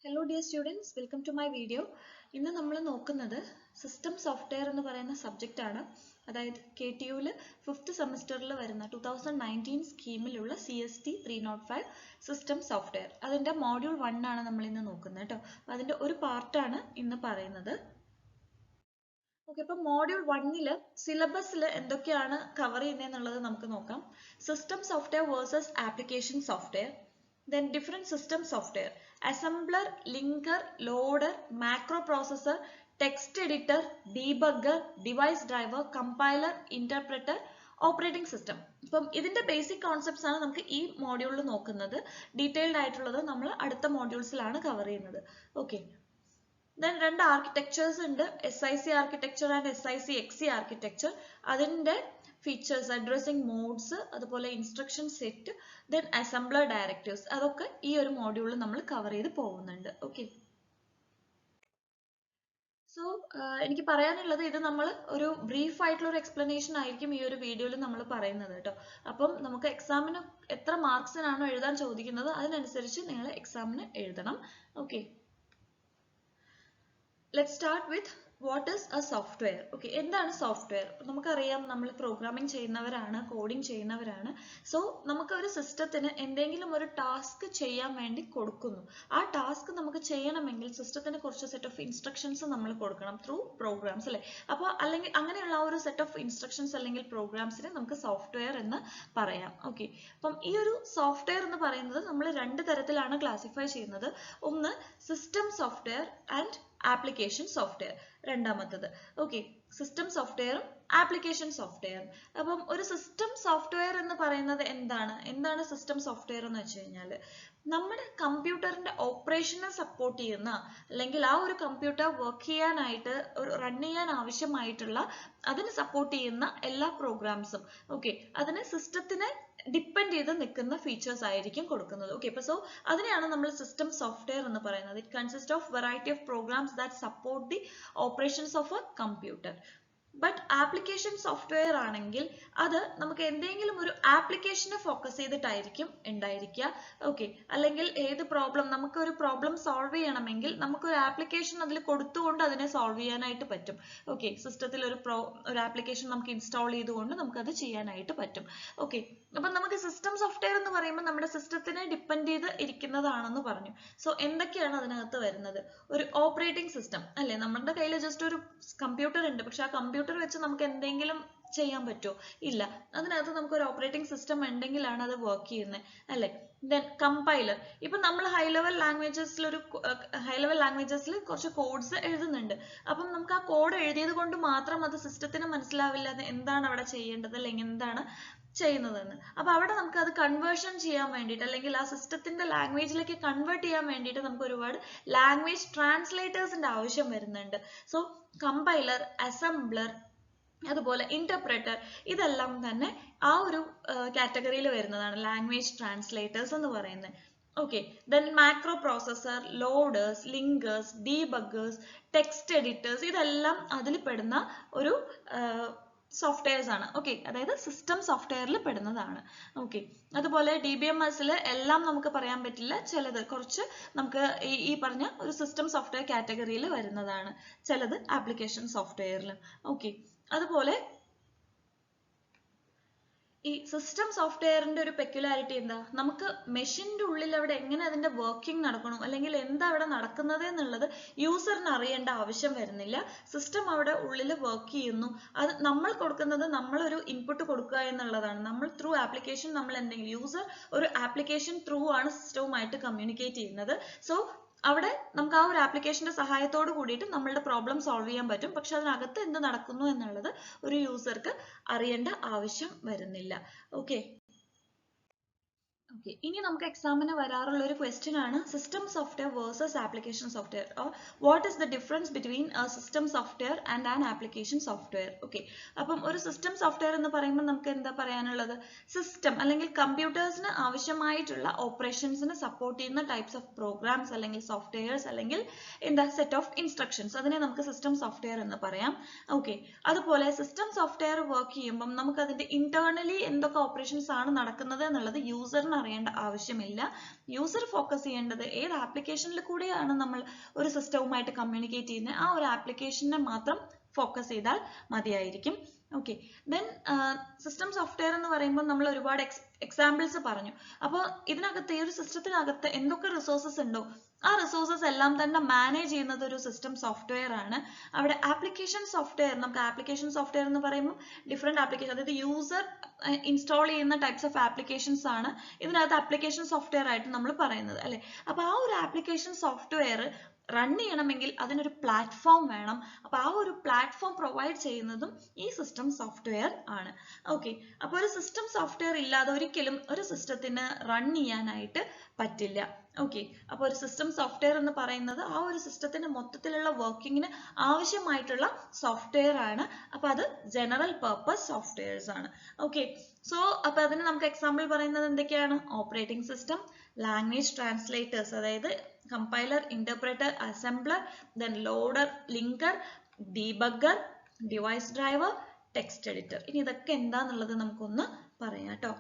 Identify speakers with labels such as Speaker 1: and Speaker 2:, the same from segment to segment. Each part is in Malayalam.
Speaker 1: Hello dear students, welcome to my video. ഇന്ന് നമ്മൾ നോക്കുന്നത് സിസ്റ്റം സോഫ്റ്റ്വെയർ എന്ന് പറയുന്ന സബ്ജക്റ്റ് ആണ്. അതായത് KTU-ൽ 5th സെമസ്റ്ററിൽ വരുന്ന 2019 സ്കീമിലുള്ള CST 305 സിസ്റ്റം സോഫ്റ്റ്വെയർ. അതിന്റെ മോഡ്യൂൾ 1 ആണ് നമ്മൾ ഇന്ന് നോക്കുന്നത് കേട്ടോ. അതിന്റെ ഒരു പാർട്ടാണ് ഇന്ന് പറയുന്നത്. ഓക്കെ, അപ്പോൾ മോഡ്യൂൾ 1-ൽ സിലബസിൽ എന്തൊക്കെയാണ് കവർ ചെയ്യുന്നതെന്നുള്ളത് നമുക്ക് നോക്കാം. System software versus application software. Then different system software: assembler, linker, loader, macro processor, text editor, debugger, device driver, compiler, interpreter, operating system. അപ്പം ഇതിന്റെ ബേസിക് കോൺസെപ്റ്റ്സ് ആണ് നമുക്ക് ഈ മോഡ്യൂളിൽ നോക്കുന്നത്. ഡീറ്റെയിൽഡ് ആയിട്ടുള്ളത് നമ്മൾ അടുത്ത മോഡ്യൂൾസിലാണ് കവർ ചെയ്യുന്നത്. ഓക്കെ, then രണ്ട് ആർക്കിടെക്ചേഴ്സ് ഉണ്ട്, SIC architecture and SIC XC architecture. അതിന്റെ ഫീച്ചേഴ്സ്, അഡ്രസ്സിംഗ് മോഡ്സ്, അതുപോലെ instruction set, then assembler directives, അതൊക്കെ ഈ ഒരു മോഡ്യൂളിൽ നമ്മൾ കവർ ചെയ്ത് പോകുന്നുണ്ട്. ഓക്കെ, സോ എനിക്ക് പറയാനുള്ളത്, ഇത് നമ്മൾ ഒരു ബ്രീഫ് ആയിട്ടുള്ള ഒരു എക്സ്പ്ലനേഷൻ ആയിരിക്കും ഈ ഒരു വീഡിയോയിൽ നമ്മൾ പറയുന്നത് കേട്ടോ. അപ്പം നമുക്ക് എക്സാമിന് എത്ര മാർക്സിനാണോ എഴുതാൻ ചോദിക്കുന്നത് അതിനനുസരിച്ച് നിങ്ങൾ എക്സാമിന് എഴുതണം. Okay, let's start with what is a software. Okay, എന്താണ് സോഫ്റ്റ്വെയർ? നമുക്കറിയാം, നമ്മൾ പ്രോഗ്രാമിംഗ് ചെയ്യുന്നവരാണ്, കോഡിംഗ് ചെയ്യുന്നവരാണ്. സോ നമുക്ക് ഒരു സിസ്റ്റത്തിന് എന്തെങ്കിലും ഒരു ടാസ്ക് ചെയ്യാൻ വേണ്ടി കൊടുക്കുന്നു. ആ ടാസ്ക് നമുക്ക് ചെയ്യണമെങ്കിൽ സിസ്റ്റത്തിന് കുറച്ച് സെറ്റ് ഓഫ് ഇൻസ്ട്രക്ഷൻസ് നമ്മൾ കൊടുക്കണം ത്രൂ പ്രോഗ്രാംസ്, അല്ലേ? അപ്പോൾ അല്ലെങ്കിൽ അങ്ങനെയുള്ള ഒരു സെറ്റ് ഓഫ് ഇൻസ്ട്രക്ഷൻസ് അല്ലെങ്കിൽ പ്രോഗ്രാംസിനെ നമുക്ക് സോഫ്റ്റ്വെയർ എന്ന് പറയാം. ഓക്കെ, അപ്പം ഈ ഒരു സോഫ്റ്റ്വെയർ എന്ന് പറയുന്നത് നമ്മൾ രണ്ട് തരത്തിലാണ് ക്ലാസിഫൈ ചെയ്യുന്നത്. ഒന്ന് system software and application software, രണ്ടാമത്തത്. ഓക്കെ, സിസ്റ്റം സോഫ്റ്റ്വെയറും ആപ്ലിക്കേഷൻ സോഫ്റ്റ്വെയറും. അപ്പം ഒരു സിസ്റ്റം സോഫ്റ്റ്വെയർ എന്ന് പറയുന്നത് എന്താണ് സിസ്റ്റം സോഫ്റ്റ്വെയർ എന്ന് വെച്ച് കഴിഞ്ഞാൽ, നമ്മുടെ കമ്പ്യൂട്ടറിന്റെ ഓപ്പറേഷനെ സപ്പോർട്ട് ചെയ്യുന്ന, അല്ലെങ്കിൽ ആ ഒരു കമ്പ്യൂട്ടർ വർക്ക് ചെയ്യാനായിട്ട് റൺ ചെയ്യാൻ ആവശ്യമായിട്ടുള്ള, അതിന് സപ്പോർട്ട് ചെയ്യുന്ന എല്ലാ പ്രോഗ്രാംസും, ഓക്കെ, അതിന് സിസ്റ്റത്തിനെ ഡിപ്പെൻഡ് ചെയ്ത് നിൽക്കുന്ന ഫീച്ചേഴ്സ് ആയിരിക്കും കൊടുക്കുന്നത്. ഓക്കെ, അപ്പോൾ സോ അതിനെയാണ് നമ്മൾ സിസ്റ്റം സോഫ്റ്റ്വെയർ എന്ന് പറയുന്നത്. It consist of variety of programs that support the operations of a computer. But application software ആണെങ്കിൽ അത് നമുക്ക് എന്തെങ്കിലും ഒരു ആപ്ലിക്കേഷനെ ഫോക്കസ് ചെയ്തിട്ടായിരിക്കും ഉണ്ടായിരിക്കുക. ഓക്കെ, അല്ലെങ്കിൽ ഏത് പ്രോബ്ലം, നമുക്ക് ഒരു പ്രോബ്ലം സോൾവ് ചെയ്യണമെങ്കിൽ നമുക്കൊരു ആപ്ലിക്കേഷൻ അതിൽ കൊടുത്തുകൊണ്ട് അതിനെ സോൾവ് ചെയ്യാനായിട്ട് പറ്റും. ഓക്കെ, സിസ്റ്റത്തിൽ ഒരു ആപ്ലിക്കേഷൻ നമുക്ക് ഇൻസ്റ്റാൾ ചെയ്തുകൊണ്ട് നമുക്കത് ചെയ്യാനായിട്ട് പറ്റും. ഓക്കെ, അപ്പം നമുക്ക് സിസ്റ്റം സോഫ്റ്റ്വെയർ എന്ന് പറയുമ്പോൾ നമ്മുടെ സിസ്റ്റത്തിനെ ഡിപ്പെൻഡ് ചെയ്ത് ഇരിക്കുന്നതാണെന്ന് പറഞ്ഞു. സോ എന്തൊക്കെയാണ് അതിനകത്ത് വരുന്നത്? ഒരു ഓപ്പറേറ്റിംഗ് സിസ്റ്റം, അല്ലേ? നമ്മുടെ കയ്യിൽ ജസ്റ്റ് ഒരു കമ്പ്യൂട്ടർ ഉണ്ട്, പക്ഷെ ആ കമ്പ്യൂട്ടർ വെച്ച് നമുക്ക് എന്തെങ്കിലും ചെയ്യാൻ പറ്റുമോ? ഇല്ല. അതിനകത്ത് നമുക്ക് ഒരു ഓപ്പറേറ്റിംഗ് സിസ്റ്റം ഉണ്ടെങ്കിലാണ് അത് വർക്ക് ചെയ്യുന്നത്, അല്ലേ? Then compiler. ഇപ്പൊ നമ്മൾ ഹൈ ലെവൽ ലാംഗ്വേജസിൽ കുറച്ച് കോഡ്സ് എഴുതുന്നുണ്ട്. അപ്പം നമുക്ക് ആ കോഡ് എഴുതിയത് കൊണ്ട് മാത്രം അത് സിസ്റ്റത്തിന് മനസ്സിലാവില്ല എന്താണ് അവിടെ ചെയ്യേണ്ടത്, അല്ലെങ്കിൽ എന്താണ് ചെയ്യുന്നതെന്ന്. അപ്പൊ അവിടെ നമുക്ക് അത് കൺവേർഷൻ ചെയ്യാൻ വേണ്ടിയിട്ട്, അല്ലെങ്കിൽ ആ സിസ്റ്റത്തിന്റെ ലാംഗ്വേജിലേക്ക് കൺവേർട്ട് ചെയ്യാൻ വേണ്ടിയിട്ട് നമുക്ക് ഒരുപാട് ലാംഗ്വേജ് ട്രാൻസ്ലേറ്റേഴ്സിന്റെ ആവശ്യം വരുന്നുണ്ട്. സോ കമ്പൈലർ, അസംബ്ലർ, അതുപോലെ ഇന്റർപ്രറ്റർ, ഇതെല്ലാം തന്നെ ആ ഒരു കാറ്റഗറിയിൽ വരുന്നതാണ് ലാംഗ്വേജ് ട്രാൻസ്ലേറ്റേഴ്സ് എന്ന് പറയുന്നത്. Okay, then macro processor, loaders, linkers, debuggers, text editors, ഇതെല്ലാം അതിൽ പെടുന്ന ഒരു സോഫ്റ്റ്വെയർസ് ആണ്. ഓക്കെ, അതായത് സിസ്റ്റം സോഫ്റ്റ്വെയറിൽ പെടുന്നതാണ്. ഓക്കെ, അതുപോലെ DBMS-ൽ എല്ലാം നമുക്ക് പറയാൻ പറ്റില്ല, ചിലത് കുറച്ച് നമുക്ക് ഈ പറഞ്ഞ ഒരു സിസ്റ്റം സോഫ്റ്റ്വെയർ കാറ്റഗറിയിൽ വരുന്നതാണ്, ചിലത് ആപ്ലിക്കേഷൻ സോഫ്റ്റ്വെയറിലും. ഓക്കെ, അതുപോലെ ഈ സിസ്റ്റം സോഫ്റ്റ്വെയറിന്റെ ഒരു പെക്യുലാരിറ്റി എന്താ? നമുക്ക് മെഷീന്റെ ഉള്ളിൽ അവിടെ എങ്ങനെ അതിന്റെ വർക്കിംഗ് നടക്കണം, അല്ലെങ്കിൽ എന്താ അവിടെ നടക്കുന്നത് എന്നുള്ളത് യൂസറിന് അറിയേണ്ട ആവശ്യം വരുന്നില്ല. സിസ്റ്റം അവിടെ ഉള്ളിൽ വർക്ക് ചെയ്യുന്നു. അത് നമ്മൾ കൊടുക്കുന്നത്, നമ്മളൊരു ഇൻപുട്ട് കൊടുക്കുക എന്നുള്ളതാണ്. നമ്മൾ ത്രൂ ആപ്ലിക്കേഷൻ, നമ്മൾ എന്തെങ്കിലും യൂസർ ഒരു ആപ്ലിക്കേഷൻ ത്രൂ ആണ് സിസ്റ്റവുമായിട്ട് കമ്മ്യൂണിക്കേറ്റ് ചെയ്യുന്നത്. സോ അവിടെ നമുക്ക് ആ ഒരു ആപ്ലിക്കേഷന്റെ സഹായത്തോട് കൂടിയിട്ട് നമ്മളുടെ പ്രോബ്ലം സോൾവ് ചെയ്യാൻ പറ്റും. പക്ഷെ അതിനകത്ത് എന്ത് നടക്കുന്നു എന്നുള്ളത് ഒരു യൂസർക്ക് അറിയേണ്ട ആവശ്യം വരുന്നില്ല. ഓക്കെ, ഓക്കെ, ഇനി നമുക്ക് എക്സാമിന് വരാറുള്ള ഒരു ക്വസ്റ്റ്യൻ ആണ് system software versus application software, or what is the difference between A system software and an application software. Okay, അപ്പം ഒരു സിസ്റ്റം സോഫ്റ്റ്വെയർ എന്ന് പറയുമ്പോൾ നമുക്ക് എന്താ പറയാനുള്ളത്? സിസ്റ്റം അല്ലെങ്കിൽ കമ്പ്യൂട്ടേഴ്സിന് ആവശ്യമായിട്ടുള്ള ഓപ്പറേഷൻസിന് സപ്പോർട്ട് ചെയ്യുന്ന ടൈപ്സ് ഓഫ് പ്രോഗ്രാംസ് അല്ലെങ്കിൽ സോഫ്റ്റ്വെയർസ്, അല്ലെങ്കിൽ എന്താ സെറ്റ് ഓഫ് ഇൻസ്ട്രക്ഷൻസ്, അതിനെ നമുക്ക് സിസ്റ്റം സോഫ്റ്റ്വെയർ എന്ന് പറയാം. ഓക്കെ, അതുപോലെ സിസ്റ്റം സോഫ്റ്റ്വെയർ വർക്ക് ചെയ്യുമ്പം നമുക്ക് അതിന്റെ ഇന്റേണലി എന്തൊക്കെ ഓപ്പറേഷൻസ് ആണ് നടക്കുന്നത് എന്നുള്ളത് യൂസറിന് അറിയേണ്ട ആവശ്യമില്ല. യൂസർ ഫോക്കസ് ചെയ്യേണ്ടത് ഏത് ആപ്ലിക്കേഷനിൽ കൂടെയാണ് നമ്മൾ ഒരു സിസ്റ്റവുമായിട്ട് കമ്മ്യൂണിക്കേറ്റ് ചെയ്യുന്നത്, ആ ഒരു ആപ്ലിക്കേഷനെ മാത്രം ഫോക്കസ് ചെയ്താൽ മതിയായിരിക്കും. ഓക്കെ, ദെൻ സിസ്റ്റം സോഫ്റ്റ്വെയർ എന്ന് പറയുമ്പോൾ നമ്മൾ ഒരുപാട് എക്സാമ്പിൾസ് പറഞ്ഞു. അപ്പോൾ ഇതിനകത്ത് ഈ ഒരു സിസ്റ്റത്തിനകത്ത് എന്തൊക്കെ റിസോഴ്സസ് ഉണ്ടോ ആ റിസോഴ്സസ് എല്ലാം തന്നെ മാനേജ് ചെയ്യുന്നത് ഒരു സിസ്റ്റം സോഫ്റ്റ്വെയർ ആണ്. അവിടെ ആപ്ലിക്കേഷൻ സോഫ്റ്റ്വെയർ, നമുക്ക് ആപ്ലിക്കേഷൻ സോഫ്റ്റ്വെയർ എന്ന് പറയുമ്പോൾ ഡിഫറെന്റ് ആപ്ലിക്കേഷൻ, അതായത് യൂസർ ഇൻസ്റ്റാൾ ചെയ്യുന്ന ടൈപ്സ് ഓഫ് ആപ്ലിക്കേഷൻസ് ആണ് ഇതിനകത്ത് ആപ്ലിക്കേഷൻ സോഫ്റ്റ്വെയർ ആയിട്ട് നമ്മൾ പറയുന്നത് അല്ലെ. അപ്പൊ ആ ഒരു ആപ്ലിക്കേഷൻ സോഫ്റ്റ്വെയർ റൺ ചെയ്യണമെങ്കിൽ അതിനൊരു പ്ലാറ്റ്ഫോം വേണം. അപ്പൊ ആ ഒരു പ്ലാറ്റ്ഫോം പ്രൊവൈഡ് ചെയ്യുന്നതും ഈ സിസ്റ്റം സോഫ്റ്റ്വെയർ ആണ്. ഓക്കെ, അപ്പോൾ ഒരു സിസ്റ്റം സോഫ്റ്റ്വെയർ ഇല്ലാതെ ഒരിക്കലും ഒരു സിസ്റ്റത്തിന് റൺ ചെയ്യാനായിട്ട് പറ്റില്ല. ഓക്കെ, അപ്പോൾ ഒരു സിസ്റ്റം സോഫ്റ്റ്വെയർ എന്ന് പറയുന്നത് ആ ഒരു സിസ്റ്റത്തിന്റെ മൊത്തത്തിലുള്ള വർക്കിങ്ങിന് ആവശ്യമായിട്ടുള്ള സോഫ്റ്റ്വെയർ ആണ്. അപ്പൊ അത് ജനറൽ പർപ്പസ് സോഫ്റ്റ്വെയർസ് ആണ്. ഓക്കെ, സോ അപ്പൊ അതിന് നമുക്ക് എക്സാമ്പിൾ പറയുന്നത് എന്തൊക്കെയാണ്? ഓപ്പറേറ്റിംഗ് സിസ്റ്റം, ലാംഗ്വേജ് ട്രാൻസ്ലേറ്റേഴ്സ്, അതായത് compiler, interpreter, assembler, then loader, linker, debugger, device driver, text editor. ഇനി ഇതൊക്കെ എന്താന്നുള്ളത് നമുക്കൊന്ന് പറയാം കേട്ടോ.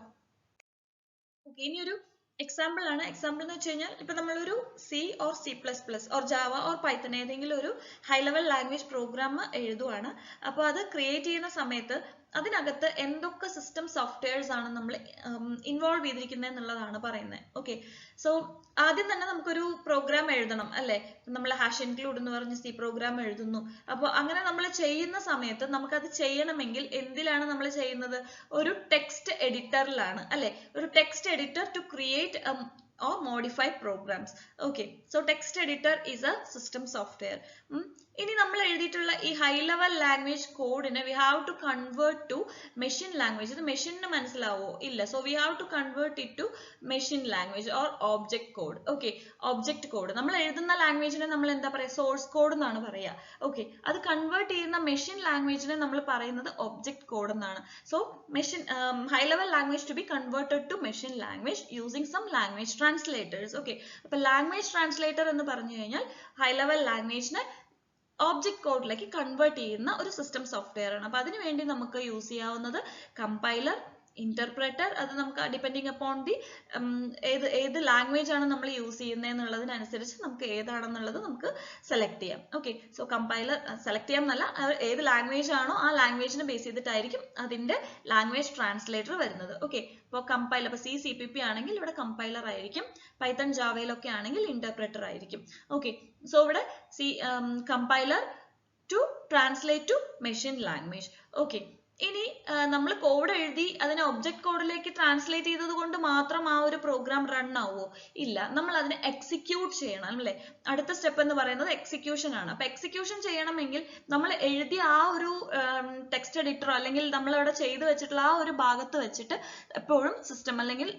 Speaker 1: ഓക്കെ, ഇനി ഒരു എക്സാമ്പിൾ ആണ്. എക്സാമ്പിൾ എന്ന് വെച്ച് കഴിഞ്ഞാൽ ഇപ്പൊ നമ്മളൊരു C or C++ or Java or Python ഏതെങ്കിലും ഒരു ഹൈ ലെവൽ ലാംഗ്വേജ് പ്രോഗ്രാം എഴുതുവാണ്. അപ്പോൾ അത് ക്രിയേറ്റ് ചെയ്യുന്ന സമയത്ത് അതിനകത്ത് എന്തൊക്കെ സിസ്റ്റം സോഫ്റ്റ്വെയർസ് ആണ് നമ്മൾ ഇൻവോൾവ് ചെയ്തിരിക്കുന്നത് എന്നുള്ളതാണ് പറയുന്നത്. ഓക്കെ, സോ ആദ്യം തന്നെ നമുക്കൊരു പ്രോഗ്രാം എഴുതണം അല്ലെ. നമ്മൾ ഹാഷ് ഇൻക്ലൂഡ് എന്ന് പറഞ്ഞ് C പ്രോഗ്രാം എഴുതുന്നു. അപ്പോൾ അങ്ങനെ നമ്മൾ ചെയ്യുന്ന സമയത്ത് നമുക്കത് ചെയ്യണമെങ്കിൽ എന്തിലാണ് നമ്മൾ ചെയ്യുന്നത്? ഒരു ടെക്സ്റ്റ് എഡിറ്ററിലാണ് അല്ലെ. ഒരു text editor to create or modify programs. Okay, so text editor is a system software. ഇനി നമ്മൾ എഴുതിയിട്ടുള്ള ഈ ഹൈ ലെവൽ ലാംഗ്വേജ് കോഡിനെ we have to convert to machine language. ഇത് മെഷീനിന് മനസ്സിലാവോ? ഇല്ല. So we have to convert it to machine language or object code. Okay, object code. നമ്മൾ എഴുതുന്ന ലാംഗ്വേജിനെ നമ്മൾ എന്താ പറയാ? സോഴ്സ് കോഡ് എന്നാണ് പറയാ. ഓക്കെ, അത് കൺവേർട്ട് ചെയ്യുന്ന മെഷീൻ ലാംഗ്വേജിനെ നമ്മൾ പറയുന്നത് ഒബ്ജക്ട് കോഡ് എന്നാണ്. So machine high level language to be converted to machine language using some language translators. Okay, അപ്പൊ ലാംഗ്വേജ് ട്രാൻസ്ലേറ്റർ എന്ന് പറഞ്ഞു കഴിഞ്ഞാൽ ഹൈ ലെവൽ ലാംഗ്വേജിനെ ഒബ്ജക്ട് കോഡിലേക്ക് കൺവേർട്ട് ചെയ്യുന്ന ഒരു സിസ്റ്റം സോഫ്റ്റ്വെയർ ആണ്. അപ്പൊ അതിനു വേണ്ടി നമുക്ക് യൂസ് ചെയ്യാവുന്നത് കമ്പൈലർ, ഇന്റർപ്രറ്റർ, അത് നമുക്ക് ഡിപ്പെൻഡിങ് അപ്പോൺ ദി ഏത് ലാംഗ്വേജ് ആണ് നമ്മൾ യൂസ് ചെയ്യുന്നത് എന്നുള്ളതിനനുസരിച്ച് നമുക്ക് ഏതാണെന്നുള്ളത് നമുക്ക് സെലക്ട് ചെയ്യാം. ഓക്കെ, സോ കമ്പൈലർ സെലക്ട് ചെയ്യാം എന്നല്ല, ഏത് ലാംഗ്വേജ് ആണോ ആ ലാംഗ്വേജിനെ ബേസ് ചെയ്തിട്ടായിരിക്കും അതിന്റെ ലാംഗ്വേജ് ട്രാൻസ്ലേറ്റർ വരുന്നത്. ഓക്കെ, അപ്പോൾ കമ്പൈലർ, ഇപ്പോൾ CPP ആണെങ്കിൽ ഇവിടെ കമ്പൈലർ ആയിരിക്കും, പൈത്തൺ ജാവയിലൊക്കെ ആണെങ്കിൽ ഇന്റർപ്രറ്റർ ആയിരിക്കും. ഓക്കെ, സോ ഇവിടെ compiler to translate to machine language. Okay, ഇനി നമ്മൾ കോഡ് എഴുതി അതിനെ ഒബ്ജക്ട് കോഡിലേക്ക് ട്രാൻസ്ലേറ്റ് ചെയ്തത് കൊണ്ട് മാത്രം ആ ഒരു പ്രോഗ്രാം റൺ ആവുമോ? ഇല്ല, നമ്മൾ അതിനെ എക്സിക്യൂട്ട് ചെയ്യണം അല്ലേ. അടുത്ത സ്റ്റെപ്പ് എന്ന് പറയുന്നത് എക്സിക്യൂഷൻ ആണ്. അപ്പൊ എക്സിക്യൂഷൻ ചെയ്യണമെങ്കിൽ നമ്മൾ എഴുതിയ ആ ഒരു ടെക്സ്റ്റ് എഡിറ്ററോ അല്ലെങ്കിൽ നമ്മൾ അവിടെ ചെയ്തു വെച്ചിട്ടുള്ള ആ ഒരു ഭാഗത്ത് വെച്ചിട്ട് എപ്പോഴും സിസ്റ്റം അല്ലെങ്കിൽ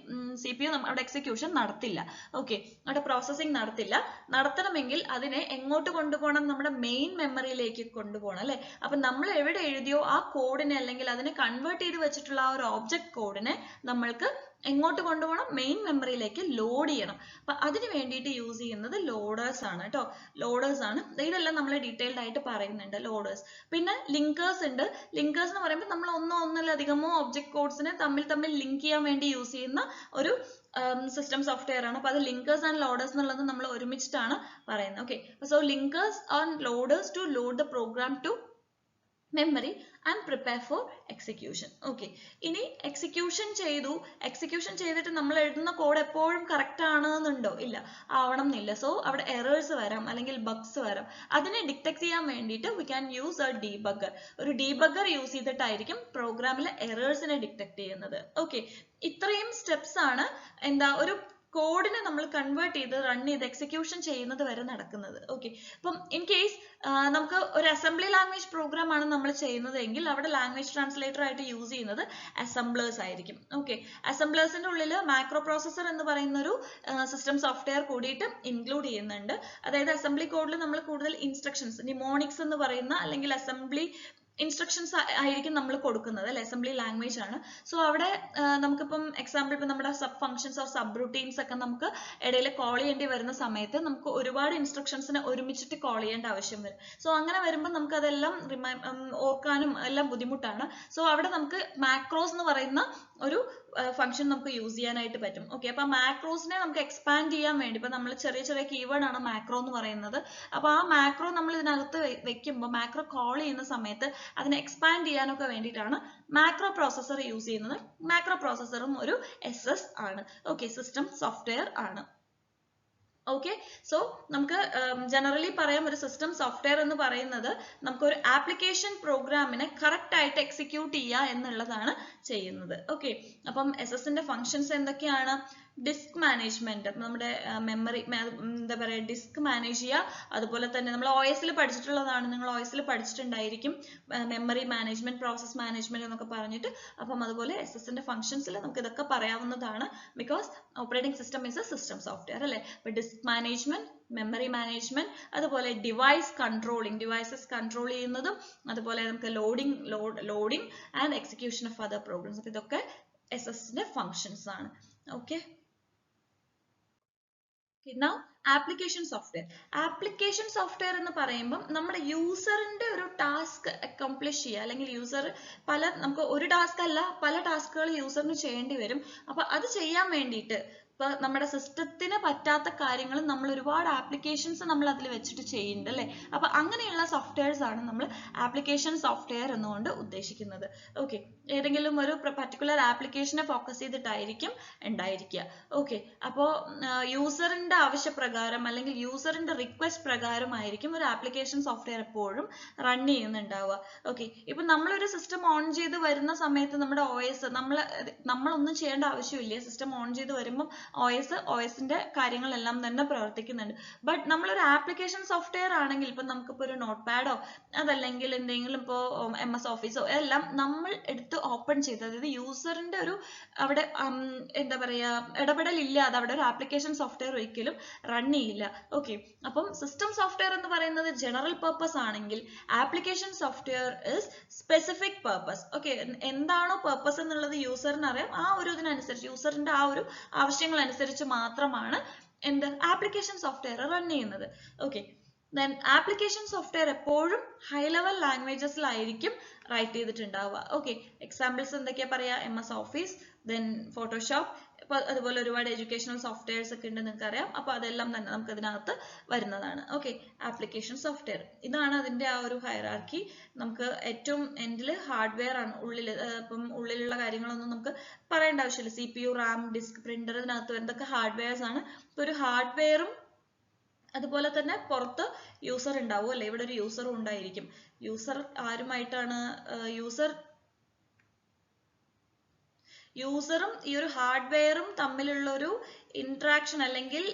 Speaker 1: CPU അവിടെ എക്സിക്യൂഷൻ നടത്തില്ല. ഓക്കെ, അവിടെ പ്രോസസ്സിംഗ് നടത്തില്ല. നടത്തണമെങ്കിൽ അതിനെ എങ്ങോട്ട് കൊണ്ടുപോകണം? നമ്മുടെ മെയിൻ മെമ്മറിയിലേക്ക് കൊണ്ടുപോകണം അല്ലെ. അപ്പൊ നമ്മൾ എവിടെ എഴുതിയോ ആ കോഡിനെ അല്ലെങ്കിൽ അതിനെ കൺവേർട്ട് ചെയ്ത് വെച്ചിട്ടുള്ള ആ ഒരു ഒബ്ജക്ട് കോഡിനെ നമ്മൾക്ക് എങ്ങോട്ട് കൊണ്ടുപോകണം? മെയിൻ മെമ്മറിയിലേക്ക് ലോഡ് ചെയ്യണം. അപ്പൊ അതിന് വേണ്ടിയിട്ട് യൂസ് ചെയ്യുന്നത് ലോഡേഴ്സ് ആണ് കേട്ടോ. ലോഡേഴ്സ് ആണ്. ഇതെല്ലാം നമ്മൾ ഡീറ്റെയിൽഡ് ആയിട്ട് പറയുന്നുണ്ട്. ലോഡേഴ്സ്, പിന്നെ ലിങ്കേഴ്സ് ഉണ്ട്. ലിങ്കേഴ്സ് എന്ന് പറയുമ്പോൾ നമ്മൾ ഒന്നിലധികമോ ഒബ്ജക്ട് കോഡ്സിനെ തമ്മിൽ ലിങ്ക് ചെയ്യാൻ വേണ്ടി യൂസ് ചെയ്യുന്ന ഒരു സിസ്റ്റം സോഫ്റ്റ്വെയർ ആണ്. അപ്പൊ അത് ലിങ്കേഴ്സ് ആൻഡ് ലോഡേഴ്സ് എന്നുള്ളത് നമ്മൾ ഒരുമിച്ചിട്ടാണ് പറയുന്നത്. Okay, so linkers and loaders to load the program to memory and prepare for execution. Okay, ഇനി എക്സിക്യൂഷൻ ചെയ്തിട്ട് നമ്മൾ എഴുതുന്ന കോഡ് എപ്പോഴും കറക്റ്റ് ആണെന്നുണ്ടോ? ഇല്ല, ആവണം എന്നില്ല. സോ അവിടെ എറേഴ്സ് വരാം അല്ലെങ്കിൽ ബഗ്സ് വരാം. അതിനെ ഡിറ്റക്ട് ചെയ്യാൻ വേണ്ടിയിട്ട് we can use a debugger. ഒരു ഡീബഗ്ഗർ യൂസ് ചെയ്തിട്ടായിരിക്കും പ്രോഗ്രാമിലെ എറേഴ്സിനെ ഡിറ്റക്ട് ചെയ്യുന്നത്. ഓക്കെ, ഇത്രയും സ്റ്റെപ്സ് ആണ് എന്താ ഒരു കോഡിനെ നമ്മൾ കൺവേർട്ട് ചെയ്ത് റൺ ചെയ്ത് എക്സിക്യൂഷൻ ചെയ്യുന്നത് വരെ നടക്കുന്നത്. ഓക്കെ, അപ്പം ഇൻ കേസ് നമുക്ക് ഒരു അസംബ്ലി ലാംഗ്വേജ് പ്രോഗ്രാം ആണ് നമ്മൾ ചെയ്യുന്നത് എങ്കിൽ അവിടെ ലാംഗ്വേജ് ട്രാൻസ്ലേറ്റർ ആയിട്ട് യൂസ് ചെയ്യുന്നത് അസംബ്ലേഴ്സ് ആയിരിക്കും. ഓക്കെ, അസംബ്ലേഴ്സിന്റെ ഉള്ളിൽ മാക്രോ പ്രോസസർ എന്ന് പറയുന്ന ഒരു സിസ്റ്റം സോഫ്റ്റ്വെയർ കൂടിയിട്ട് ഇൻക്ലൂഡ് ചെയ്യുന്നുണ്ട്. അതായത് അസംബ്ലി കോഡിൽ നമ്മൾ കൂടുതൽ ഇൻസ്ട്രക്ഷൻസ്, നിമോണിക്സ് എന്ന് പറയുന്ന അല്ലെങ്കിൽ അസംബ്ലി ഇൻസ്ട്രക്ഷൻസ് ആയിരിക്കും നമ്മൾ കൊടുക്കുന്നത് അല്ലെ. അസംബ്ലി ലാംഗ്വേജ് ആണ്. സോ അവിടെ നമുക്കിപ്പം എക്സാമ്പിൾ ഇപ്പം നമ്മുടെ sub functions or sub routines ഒക്കെ നമുക്ക് ഇടയിൽ കോൾ ചെയ്യേണ്ടി വരുന്ന സമയത്ത് നമുക്ക് ഒരുപാട് ഇൻസ്ട്രക്ഷൻസിനെ ഒരുമിച്ചിട്ട് കോൾ ചെയ്യേണ്ട ആവശ്യം വരും. സോ അങ്ങനെ വരുമ്പോൾ നമുക്ക് അതെല്ലാം ഓർക്കാനും എല്ലാം ബുദ്ധിമുട്ടാണ്. സോ അവിടെ നമുക്ക് മാക്രോസ് എന്ന് പറയുന്ന ഒരു ഫംഗ്ഷൻ നമുക്ക് യൂസ് ചെയ്യാനായിട്ട് പറ്റും. ഓക്കെ, അപ്പൊ മാക്രോസിനെ നമുക്ക് എക്സ്പാൻഡ് ചെയ്യാൻ വേണ്ടി ഇപ്പൊ നമ്മൾ ചെറിയ ചെറിയ കീവേഡ് ആണ് മാക്രോ എന്ന് പറയുന്നത്. അപ്പൊ ആ മാക്രോ നമ്മൾ ഇതിനകത്ത് വെക്കുമ്പോൾ മാക്രോ കോൾ ചെയ്യുന്ന സമയത്ത് അതിനെ എക്സ്പാൻഡ് ചെയ്യാനൊക്കെ വേണ്ടിയിട്ടാണ് മാക്രോ പ്രോസസർ യൂസ് ചെയ്യുന്നത്. മാക്രോ പ്രോസസറും ഒരു SS ആണ്. ഓക്കെ, സിസ്റ്റം സോഫ്റ്റ്വെയർ ആണ്. ഓക്കെ, സോ നമുക്ക് ജനറലി പറയാം ഒരു സിസ്റ്റം സോഫ്റ്റ്വെയർ എന്ന് പറയുന്നത് നമുക്കൊരു ആപ്ലിക്കേഷൻ പ്രോഗ്രാമിനെ കറക്റ്റ് ആയിട്ട് എക്സിക്യൂട്ട് ചെയ്യുക എന്നുള്ളതാണ് ചെയ്യുന്നത്. ഓക്കെ, അപ്പം SS-ന്റെ ഫങ്ഷൻസ് എന്തൊക്കെയാണ്? ഡിസ്ക് മാനേജ്മെന്റ്, നമ്മുടെ മെമ്മറി എന്താ പറയുക, ഡിസ്ക് മാനേജ് ചെയ്യുക. അതുപോലെ തന്നെ നമ്മൾ OS-ൽ പഠിച്ചിട്ടുള്ളതാണ്, നിങ്ങൾ OS-ൽ പഠിച്ചിട്ടുണ്ടായിരിക്കും മെമ്മറി മാനേജ്മെന്റ്, പ്രോസസ് മാനേജ്മെന്റ് എന്നൊക്കെ പറഞ്ഞിട്ട്. അപ്പം അതുപോലെ SS-ന്റെ ഫങ്ഷൻസിൽ നമുക്ക് ഇതൊക്കെ പറയാവുന്നതാണ്. Because operating system is a system software അല്ലേ. അപ്പൊ ഡിസ്ക് മാനേജ്മെന്റ്, മെമ്മറി മാനേജ്മെന്റ്, അതുപോലെ ഡിവൈസ് കൺട്രോളിംഗ്, ഡിവൈസസ് കൺട്രോൾ ചെയ്യുന്നതും, അതുപോലെ നമുക്ക് loading and execution of other programs. അപ്പൊ ഇതൊക്കെ SS-ന്റെ ഫങ്ഷൻസ് ആണ്. Okay, now application software. Application software എന്ന് പറയുമ്പോൾ നമ്മുടെ യൂസറിന്റെ ഒരു ടാസ്ക് അക്കംപ്ലിഷ് ചെയ്യുക, അല്ലെങ്കിൽ യൂസർ നമുക്ക് ഒരു ടാസ്ക് അല്ല പല ടാസ്കുകൾ യൂസറിന് ചെയ്യേണ്ടി വരും. അപ്പൊ അത് ചെയ്യാൻ വേണ്ടിയിട്ട് ഇപ്പൊ നമ്മുടെ സിസ്റ്റത്തിന് പറ്റാത്ത കാര്യങ്ങൾ നമ്മൾ ഒരുപാട് ആപ്ലിക്കേഷൻസ് നമ്മൾ അതിൽ വെച്ചിട്ട് ചെയ്യുന്നുണ്ട് അല്ലെ. അപ്പൊ അങ്ങനെയുള്ള സോഫ്റ്റ്വെയർസ് ആണ് നമ്മൾ ആപ്ലിക്കേഷൻ സോഫ്റ്റ്വെയർ എന്നുകൊണ്ട് ഉദ്ദേശിക്കുന്നത്. ഓക്കെ, ഏതെങ്കിലും ഒരു പർട്ടിക്കുലർ ആപ്ലിക്കേഷനെ ഫോക്കസ് ചെയ്തിട്ടായിരിക്കും ഉണ്ടായിരിക്കുക. ഓക്കെ, അപ്പോൾ യൂസറിന്റെ ആവശ്യപ്രകാരം അല്ലെങ്കിൽ യൂസറിന്റെ റിക്വസ്റ്റ് പ്രകാരമായിരിക്കും ഒരു ആപ്ലിക്കേഷൻ സോഫ്റ്റ്വെയർ എപ്പോഴും റൺ ചെയ്യുന്നുണ്ടാവുക. ഓക്കെ, ഇപ്പൊ നമ്മളൊരു സിസ്റ്റം ഓൺ ചെയ്ത് വരുന്ന സമയത്ത് നമ്മുടെ OS നമ്മളൊന്നും ചെയ്യേണ്ട ആവശ്യമില്ല. സിസ്റ്റം ഓൺ ചെയ്ത് വരുമ്പോൾ OS-ന്റെ കാര്യങ്ങളെല്ലാം തന്നെ പ്രവർത്തിക്കുന്നുണ്ട്. ബട്ട് നമ്മളൊരു ആപ്ലിക്കേഷൻ സോഫ്റ്റ്വെയർ ആണെങ്കിൽ ഇപ്പൊ നമുക്കിപ്പോ ഒരു നോട്ട് പാഡോ അതല്ലെങ്കിൽ എന്തെങ്കിലും ഇപ്പോ MS ഓഫീസോ എല്ലാം നമ്മൾ എടുത്ത് ഓപ്പൺ ചെയ്ത്, അതായത് യൂസറിന്റെ ഒരു അവിടെ എന്താ പറയാ ഇടപെടലില്ലാതെ അവിടെ ഒരു ആപ്ലിക്കേഷൻ സോഫ്റ്റ്വെയർ ഒരിക്കലും റൺ ചെയ്യില്ല. ഓക്കെ, അപ്പം സിസ്റ്റം സോഫ്റ്റ്വെയർ എന്ന് പറയുന്നത് ജനറൽ പർപ്പസ് ആണെങ്കിൽ application software is specific purpose. Okay, എന്താണോ പർപ്പസ് എന്നുള്ളത് യൂസറിന് അറിയാം. ആ ഒരു ഇതിനനുസരിച്ച് യൂസറിന്റെ ആ ഒരു ആവശ്യങ്ങൾ അനുസരിച്ച് മാത്രമാണ് എന്ത് ആപ്ലിക്കേഷൻ സോഫ്റ്റ്വെയർ റൺ ചെയ്യുന്നത്. ഓക്കെ, then ആപ്ലിക്കേഷൻ സോഫ്റ്റ്വെയർ എപ്പോഴും ഹൈ ലെവൽ ലാംഗ്വേജസിലായിരിക്കും റൈറ്റ് ചെയ്തിട്ടുണ്ടാവുക. ഓക്കെ, എക്സാമ്പിൾസ് എന്തൊക്കെയാ പറയാ? MS ഓഫീസ്, then ഫോട്ടോഷോപ്പ്, അതുപോലെ ഒരുപാട് എഡ്യൂക്കേഷണൽ സോഫ്റ്റ്വെയർസ് ഒക്കെ ഉണ്ട്, നിങ്ങൾക്ക് അറിയാം. അപ്പൊ അതെല്ലാം തന്നെ നമുക്ക് ഇതിനകത്ത് വരുന്നതാണ്. ഓക്കെ, ആപ്ലിക്കേഷൻ സോഫ്റ്റ്വെയർ ഇതാണ് അതിന്റെ ആ ഒരു ഹൈറാർക്കി. നമുക്ക് ഏറ്റവും എൻഡിൽ ഹാർഡ്വെയർ ആണ്, ഇപ്പം ഉള്ളിലുള്ള കാര്യങ്ങളൊന്നും നമുക്ക് പറയേണ്ട ആവശ്യമില്ല. CPU, RAM, ഡിസ്ക്, പ്രിന്റർ, ഇതിനകത്ത് എന്തൊക്കെ ഹാർഡ്വെയർസ് ആണ്. ഇപ്പൊ ഒരു ഹാർഡ്വെയറും അതുപോലെ തന്നെ പുറത്ത് യൂസർ ഉണ്ടാവും അല്ലെ. ഇവിടെ ഒരു യൂസറും ഉണ്ടായിരിക്കും. യൂസർ ആരുമായിട്ടാണ് യൂസറും ഈ ഒരു ഹാർഡ്വെയറും തമ്മിലുള്ള ഒരു ഇന്ററാക്ഷൻ അല്ലെങ്കിൽ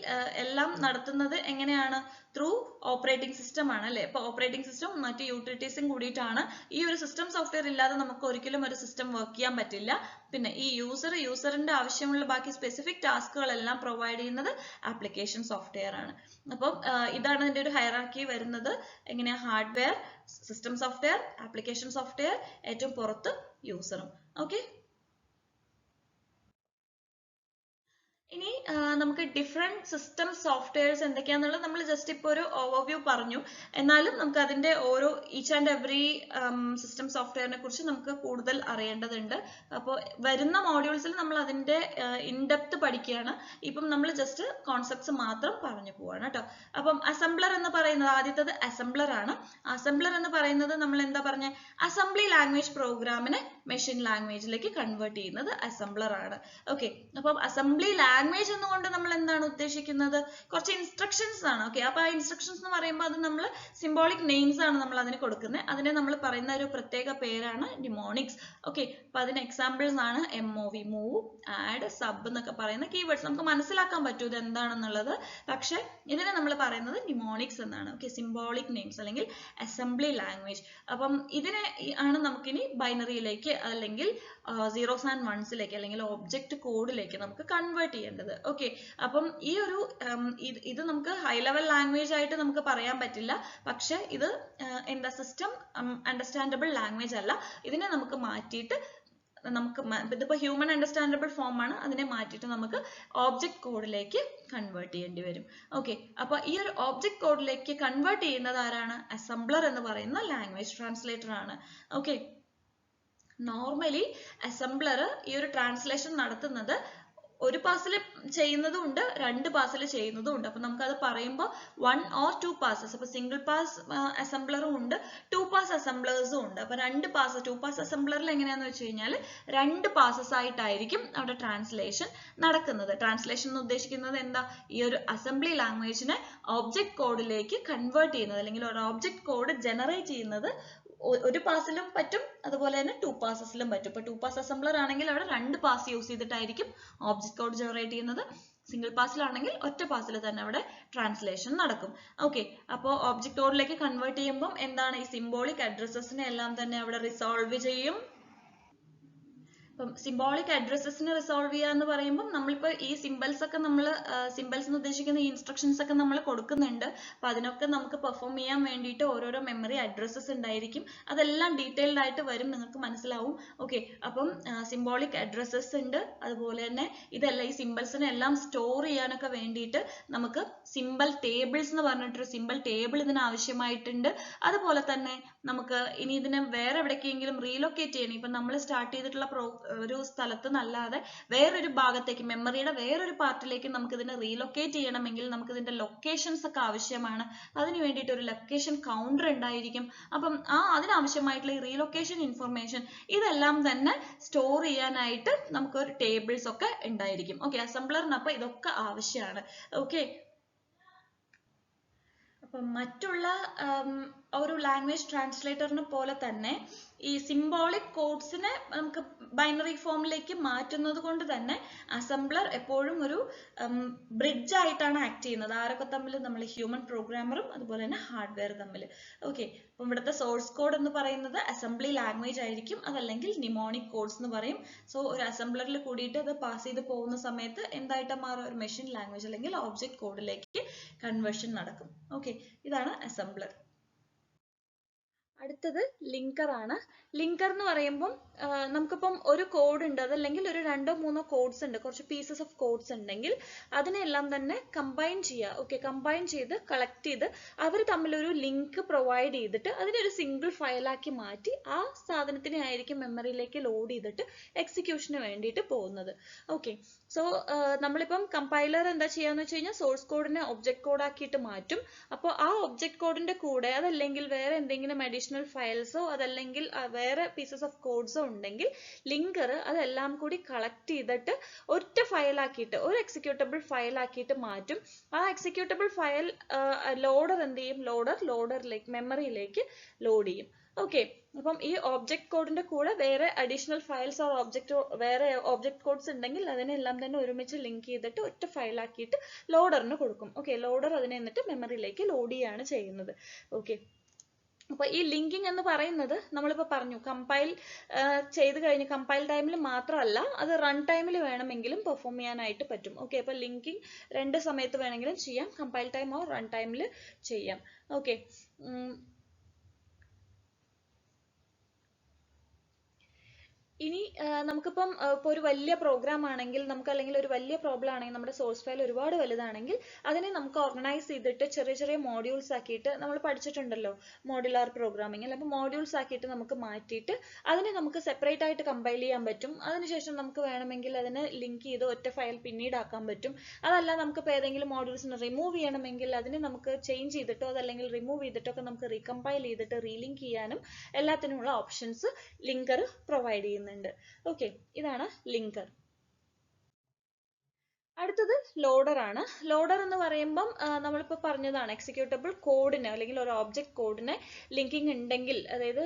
Speaker 1: എല്ലാം നടത്തുന്നത് എങ്ങനെയാണ്? ത്രൂ ഓപ്പറേറ്റിംഗ് സിസ്റ്റം ആണ് അല്ലെ. ഇപ്പൊ ഓപ്പറേറ്റിംഗ് സിസ്റ്റം മറ്റ് യൂട്ടിലിറ്റീസും കൂടിയിട്ടാണ്. ഈ ഒരു സിസ്റ്റം സോഫ്റ്റ്വെയർ ഇല്ലാതെ നമുക്ക് ഒരിക്കലും ഒരു സിസ്റ്റം വർക്ക് ചെയ്യാൻ പറ്റില്ല. പിന്നെ ഈ യൂസറിന്റെ ആവശ്യമുള്ള ബാക്കി സ്പെസിഫിക് ടാസ്കുകളെല്ലാം പ്രൊവൈഡ് ചെയ്യുന്നത് ആപ്ലിക്കേഷൻ സോഫ്റ്റ്വെയർ ആണ്. അപ്പം ഇതാണ് ഇതിന്റെ ഒരു ഹൈറാർക്കി വരുന്നത്. എങ്ങനെയാ? Hardware, system software, application software, ഏറ്റവും പുറത്ത് യൂസറും. ഓക്കെ, ഇനി നമുക്ക് ഡിഫറെന്റ് സിസ്റ്റം സോഫ്റ്റ്വെയർസ് എന്തൊക്കെയാണെന്നുള്ളത് നമ്മൾ ജസ്റ്റ് ഇപ്പോൾ ഒരു ഓവർവ്യൂ പറഞ്ഞു. എന്നാലും നമുക്ക് അതിന്റെ ഓരോ ഈച്ച് ആൻഡ് എവറി സിസ്റ്റം സോഫ്റ്റ്വെയറിനെ കുറിച്ച് നമുക്ക് കൂടുതൽ അറിയേണ്ടതുണ്ട്. അപ്പോൾ വരുന്ന മോഡ്യൂൾസിൽ നമ്മൾ അതിന്റെ ഇൻഡെപ്ത് പഠിക്കുകയാണ്. ഇപ്പം നമ്മൾ ജസ്റ്റ് കോൺസെപ്റ്റ്സ് മാത്രം പറഞ്ഞു പോവാണ് കേട്ടോ. അപ്പം അസംബ്ലർ എന്ന് പറയുന്നത് ആദ്യത്തത് അസംബ്ലർ ആണ്. അസംബ്ലർ എന്ന് പറയുന്നത് നമ്മൾ എന്താ പറഞ്ഞ അസംബ്ലി ലാംഗ്വേജ് പ്രോഗ്രാമിനെ മെഷീൻ ലാംഗ്വേജിലേക്ക് കൺവേർട്ട് ചെയ്യുന്നത് അസംബ്ലർ ആണ്. ഓക്കെ, അപ്പം അസംബ്ലി ലാംഗ്വേജ് എന്നുകൊണ്ട് നമ്മൾ എന്താണ് ഉദ്ദേശിക്കുന്നത്? കുറച്ച് ഇൻസ്ട്രക്ഷൻസ് ആണ്. ഓക്കെ, അപ്പൊ ആ ഇൻസ്ട്രക്ഷൻസ് എന്ന് പറയുമ്പോൾ അത് നമ്മൾ സിംബോളിക് നെയിംസ് ആണ് നമ്മൾ അതിന് കൊടുക്കുന്നത്. അതിനെ നമ്മൾ പറയുന്ന ഒരു പ്രത്യേക പേരാണ് ന്യൂമോണിക്സ്. ഓക്കെ, അപ്പൊ അതിന് എക്സാമ്പിൾസ് ആണ് MOV, മൂവ്, ആഡ്, സബ് എന്നൊക്കെ പറയുന്ന കീവേഡ്സ്. നമുക്ക് മനസ്സിലാക്കാൻ പറ്റും ഇത് എന്താണെന്നുള്ളത്. പക്ഷെ ഇതിനെ നമ്മൾ പറയുന്നത് ന്യൂമോണിക്സ് എന്നാണ്. ഓക്കെ, സിംബോളിക് നെയിംസ് അല്ലെങ്കിൽ അസംബ്ലി ലാംഗ്വേജ്. അപ്പം ഇതിനെ ആണ് നമുക്കിനി ബൈനറിയിലേക്ക് അല്ലെങ്കിൽ സീറോസ് ആൻഡ് വൺസിലേക്ക് അല്ലെങ്കിൽ ഒബ്ജക്റ്റ് കോഡിലേക്ക് നമുക്ക് കൺവേർട്ട് ചെയ്യേണ്ടത്. ഓക്കെ, അപ്പം ഈ ഒരു ഇത് നമുക്ക് ഹൈ ലെവൽ ലാംഗ്വേജ് ആയിട്ട് നമുക്ക് പറയാൻ പറ്റില്ല. പക്ഷെ ഇത് എന്താ സിസ്റ്റം അണ്ടർസ്റ്റാൻഡബിൾ ലാംഗ്വേജ് അല്ല. ഇതിനെ നമുക്ക് മാറ്റിയിട്ട് ഇതിപ്പോ ഹ്യൂമൻ അണ്ടർസ്റ്റാൻഡബിൾ ഫോം ആണ്. അതിനെ മാറ്റിയിട്ട് നമുക്ക് ഓബ്ജക്റ്റ് കോഡിലേക്ക് കൺവേർട്ട് ചെയ്യേണ്ടി വരും. ഓക്കെ, അപ്പൊ ഈ ഒരു ഓബ്ജക്റ്റ് കോഡിലേക്ക് കൺവേർട്ട് ചെയ്യുന്നത് ആരാണ്? അസംബ്ലർ എന്ന് പറയുന്ന ലാംഗ്വേജ് ട്രാൻസ്ലേറ്റർ ആണ്. ഓക്കെ, നോർമലി അസംബ്ലർ ഈ ഒരു ട്രാൻസ്ലേഷൻ നടത്തുന്നത് ഒരു പാസിൽ ചെയ്യുന്നതും ഉണ്ട്, രണ്ട് പാസിൽ ചെയ്യുന്നതും ഉണ്ട്. അപ്പൊ നമുക്ക് അത് പറയുമ്പോൾ 1 or 2 passes. അപ്പൊ സിംഗിൾ പാസ് അസംബ്ലറും ഉണ്ട്, 2 പാസ് അസംബ്ലേഴ്സും ഉണ്ട്. അപ്പൊ 2 പാസ് 2 പാസ് അസംബ്ലറിൽ എങ്ങനെയാന്ന് വെച്ച് കഴിഞ്ഞാൽ 2 പാസസ് ആയിട്ടായിരിക്കും അവിടെ ട്രാൻസ്ലേഷൻ നടക്കുന്നത്. ട്രാൻസ്ലേഷൻ എന്ന് ഉദ്ദേശിക്കുന്നത് എന്താ, ഈ ഒരു അസംബ്ലി ലാംഗ്വേജിനെ ഒബ്ജക്ട് കോഡിലേക്ക് കൺവേർട്ട് ചെയ്യുന്നത്, അല്ലെങ്കിൽ ഒരു ഒബ്ജക്ട് കോഡ് ജനറേറ്റ് ചെയ്യുന്നത് ഒരു പാസിലും പറ്റും, അതുപോലെ തന്നെ 2 പാസസിലും പറ്റും. ഇപ്പൊ 2 പാസ് അസംബ്ലർ ആണെങ്കിൽ അവിടെ 2 പാസ് യൂസ് ചെയ്തിട്ടായിരിക്കും ഒബ്ജക്ട് കോഡ് ജനറേറ്റ് ചെയ്യുന്നത്. സിംഗിൾ പാസിലാണെങ്കിൽ ഒറ്റ പാസിൽ തന്നെ അവിടെ ട്രാൻസ്ലേഷൻ നടക്കും. ഓക്കെ, അപ്പോൾ ഒബ്ജക്ട് കോഡിലേക്ക് കൺവേർട്ട് ചെയ്യുമ്പോൾ എന്താണ്, ഈ സിംബോളിക് അഡ്രസ്സസിനെ എല്ലാം തന്നെ അവിടെ റിസോൾവ് ചെയ്യും. അപ്പം സിംബോളിക് അഡ്രസ്സസിനെ റിസോൾവ് ചെയ്യുക എന്ന് പറയുമ്പോൾ നമ്മളിപ്പോൾ ഈ സിമ്പിൾസ് ഒക്കെ നമ്മൾ സിമ്പിൾസ് എന്ന് ഉദ്ദേശിക്കുന്ന ഈ ഇൻസ്ട്രക്ഷൻസ് ഒക്കെ നമ്മൾ കൊടുക്കുന്നുണ്ട്. അപ്പൊ അതിനൊക്കെ നമുക്ക് പെർഫോം ചെയ്യാൻ വേണ്ടിയിട്ട് ഓരോരോ മെമ്മറി അഡ്രസ്സസ് ഉണ്ടായിരിക്കും. അതെല്ലാം ഡീറ്റെയിൽഡ് ആയിട്ട് വരും, നിങ്ങൾക്ക് മനസ്സിലാവും. ഓക്കെ, അപ്പം സിംബോളിക് അഡ്രസ്സസ് ഉണ്ട്, അതുപോലെ തന്നെ ഇതെല്ലാം ഈ സിമ്പിൾസിനെ എല്ലാം സ്റ്റോർ ചെയ്യാനൊക്കെ വേണ്ടിയിട്ട് നമുക്ക് സിമ്പിൾ ടേബിൾസ് എന്ന് പറഞ്ഞിട്ടൊരു സിമ്പിൾ ടേബിൾ ഇതിന് ആവശ്യമായിട്ടുണ്ട്. അതുപോലെ തന്നെ നമുക്ക് ഇനി ഇതിനെ വേറെ എവിടേക്കെങ്കിലും റീലൊക്കേറ്റ് ചെയ്യണം. ഇപ്പൊ നമ്മൾ സ്റ്റാർട്ട് ചെയ്തിട്ടുള്ള ഒരു സ്ഥലത്ത് നല്ലാതെ വേറൊരു ഭാഗത്തേക്ക്, മെമ്മറിയുടെ വേറൊരു പാർട്ടിലേക്ക് നമുക്ക് ഇതിനെ റീലൊക്കേറ്റ് ചെയ്യണമെങ്കിൽ നമുക്ക് ഇതിന്റെ ലൊക്കേഷൻസ് ഒക്കെ ആവശ്യമാണ്. അതിന് വേണ്ടിയിട്ട് ഒരു ലൊക്കേഷൻ കൗണ്ടർ ഉണ്ടായിരിക്കും. അപ്പം അതിനാവശ്യമായിട്ടുള്ള ഈ റീലൊക്കേഷൻ ഇൻഫർമേഷൻ ഇതെല്ലാം തന്നെ സ്റ്റോർ ചെയ്യാനായിട്ട് നമുക്ക് ഒരു ടേബിൾസ് ഒക്കെ ഉണ്ടായിരിക്കും. ഓക്കെ, അസംബ്ലറിന് അപ്പൊ ഇതൊക്കെ ആവശ്യമാണ്. ഓക്കെ, അപ്പം മറ്റുള്ള ഒരു ലാംഗ്വേജ് ട്രാൻസ്ലേറ്ററിനെ പോലെ തന്നെ ഈ സിംബോളിക് കോഡ്സിനെ നമുക്ക് ബൈനറി ഫോമിലേക്ക് മാറ്റുന്നത് കൊണ്ട് തന്നെ അസംബ്ലർ എപ്പോഴും ഒരു ബ്രിഡ്ജ് ആയിട്ടാണ് ആക്ട് ചെയ്യുന്നത്. ആരൊക്കെ തമ്മിൽ, നമ്മൾ ഹ്യൂമൻ പ്രോഗ്രാമറും അതുപോലെ തന്നെ ഹാർഡ്വെയർ തമ്മിൽ. ഓക്കെ, അപ്പം ഇവിടുത്തെ സോഴ്സ് കോഡ് എന്ന് പറയുന്നത് അസംബ്ലി ലാംഗ്വേജ് ആയിരിക്കും, അതല്ലെങ്കിൽ നിമോണിക് കോഡ്സ് എന്ന് പറയും. സോ ഒരു അസംബ്ലറിൽ കൂടിയിട്ട് അത് പാസ് ചെയ്ത് പോകുന്ന സമയത്ത് എന്തായിട്ട് മാറും, ഒരു മെഷീൻ ലാംഗ്വേജ് അല്ലെങ്കിൽ ഒബ്ജക്ട് കോഡിലേക്ക് കൺവേർഷൻ നടക്കും. ഓക്കെ, ഇതാണ് അസംബ്ലർ. അടുത്തത് ലിങ്കർ ആണ്. ലിങ്കർ എന്ന് പറയുമ്പം നമുക്കിപ്പം ഒരു കോഡ് ഉണ്ട്, അതല്ലെങ്കിൽ ഒരു 2-3 കോഡ്സ് ഉണ്ട്, കുറച്ച് പീസസ് ഓഫ് കോഡ്സ് ഉണ്ടെങ്കിൽ അതിനെല്ലാം തന്നെ കമ്പൈൻ ചെയ്യുക. ഓക്കെ, കമ്പൈൻ ചെയ്ത് കളക്ട് ചെയ്ത് അവർ തമ്മിലൊരു ലിങ്ക് പ്രൊവൈഡ് ചെയ്തിട്ട് അതിനൊരു സിംഗിൾ ഫയലാക്കി മാറ്റി ആ സാധനത്തിനെ ആയിരിക്കും മെമ്മറിയിലേക്ക് ലോഡ് ചെയ്തിട്ട് എക്സിക്യൂഷന് വേണ്ടിയിട്ട് പോകുന്നത്. ഓക്കെ, സോ നമ്മളിപ്പം കമ്പൈലർ എന്താ ചെയ്യാന്ന് വെച്ച് കഴിഞ്ഞാൽ സോഴ്സ് കോഡിനെ ഒബ്ജക്ട് കോഡ് ആക്കിയിട്ട് മാറ്റും. അപ്പോൾ ആ ഒബ്ജക്ട് കോഡിന്റെ കൂടെ അതല്ലെങ്കിൽ വേറെ എന്തെങ്കിലും അഡീഷണൽ ഫയൽസോ അതല്ലെങ്കിൽ വേറെ പീസസ് ഓഫ് കോഡ്സോ ഉണ്ടെങ്കിൽ ലിങ്കർ അതെല്ലാം കൂടി കളക്ട് ചെയ്തിട്ട് ഒറ്റ ഫയലാക്കിയിട്ട്, ഒരു എക്സിക്യൂട്ടബിൾ ഫയലാക്കിയിട്ട് മാറ്റും. ആ എക്സിക്യൂട്ടബിൾ ഫയൽ ലോഡർ എന്ത് ചെയ്യും, ലോഡറിലേക്ക് മെമ്മറിയിലേക്ക് ലോഡ് ചെയ്യും. ഓക്കെ, അപ്പം ഈ ഒബ്ജക്ട് കോഡിന്റെ കൂടെ വേറെ അഡീഷണൽ ഫയൽസ് ഓർ വേറെ ഒബ്ജക്ട് കോഡ്സ് ഉണ്ടെങ്കിൽ അതിനെല്ലാം തന്നെ ഒരുമിച്ച് ലിങ്ക് ചെയ്തിട്ട് ഒറ്റ ഫയലാക്കിയിട്ട് ലോഡറിന് കൊടുക്കും. ഓക്കെ, ലോഡർ അതിനെ എന്നിട്ട് മെമ്മറിയിലേക്ക് ലോഡ് ചെയ്യാണ് ചെയ്യുന്നത്. ഓക്കെ, അപ്പൊ ഈ ലിങ്കിങ് എന്ന് പറയുന്നത് നമ്മളിപ്പോ പറഞ്ഞു, കമ്പൈൽ ചെയ്ത് കഴിഞ്ഞ് കമ്പൈൽ ടൈമിൽ മാത്രമല്ല, അത് റൺ ടൈമിൽ വേണമെങ്കിലും പെർഫോം ചെയ്യാനായിട്ട് പറ്റും. ഓക്കെ, അപ്പൊ ലിങ്കിങ് 2 സമയത്ത് വേണമെങ്കിലും ചെയ്യാം, കമ്പൈൽ ടൈം ഓർ റൺ ടൈമിൽ ചെയ്യാം. ഓക്കെ, ഇനി നമുക്കിപ്പം ഇപ്പോൾ ഒരു വലിയ പ്രോഗ്രാം ആണെങ്കിൽ, നമുക്ക് അല്ലെങ്കിൽ ഒരു വലിയ പ്രോബ്ലം ആണെങ്കിൽ, നമ്മുടെ സോഴ്സ് ഫയൽ ഒരുപാട് വലുതാണെങ്കിൽ അതിനെ നമുക്ക് ഓർഗനൈസ് ചെയ്തിട്ട് ചെറിയ ചെറിയ മോഡ്യൂൾസ് ആക്കിയിട്ട്, നമ്മൾ പഠിച്ചിട്ടുണ്ടല്ലോ മോഡുലാർ പ്രോഗ്രാമിംഗ് അല്ല, അപ്പോൾ മോഡ്യൂൾസ് ആക്കിയിട്ട് നമുക്ക് മാറ്റിയിട്ട് അതിനെ നമുക്ക് സെപ്പറേറ്റ് ആയിട്ട് കമ്പൈൽ ചെയ്യാൻ പറ്റും. അതിനുശേഷം നമുക്ക് വേണമെങ്കിൽ അതിനെ ലിങ്ക് ചെയ്ത് ഒറ്റ ഫയൽ പിന്നീട് ആക്കാൻ പറ്റും. അതല്ല നമുക്കിപ്പോൾ ഏതെങ്കിലും മോഡ്യൂൾസിനെ റിമൂവ് ചെയ്യണമെങ്കിൽ അതിനെ നമുക്ക് ചേഞ്ച് ചെയ്തിട്ടോ അതല്ലെങ്കിൽ റിമൂവ് ചെയ്തിട്ടോ ഒക്കെ നമുക്ക് റീകമ്പൈൽ ചെയ്തിട്ട് റീലിങ്ക് ചെയ്യാനും എല്ലാത്തിനുമുള്ള ഓപ്ഷൻസ് ലിങ്കർ പ്രൊവൈഡ് ചെയ്യുന്നുണ്ട്. ഓക്കെ, ഇതാണ് ലിങ്കർ. അടുത്തത് ലോഡർ ആണ്. ലോഡർ എന്ന് പറയുമ്പം നമ്മളിപ്പോൾ പറഞ്ഞതാണ്, എക്സിക്യൂട്ടബിൾ കോഡിന് അല്ലെങ്കിൽ ഒരു ഒബ്ജക്ട് കോഡിന് ലിങ്കിങ് ഉണ്ടെങ്കിൽ, അതായത്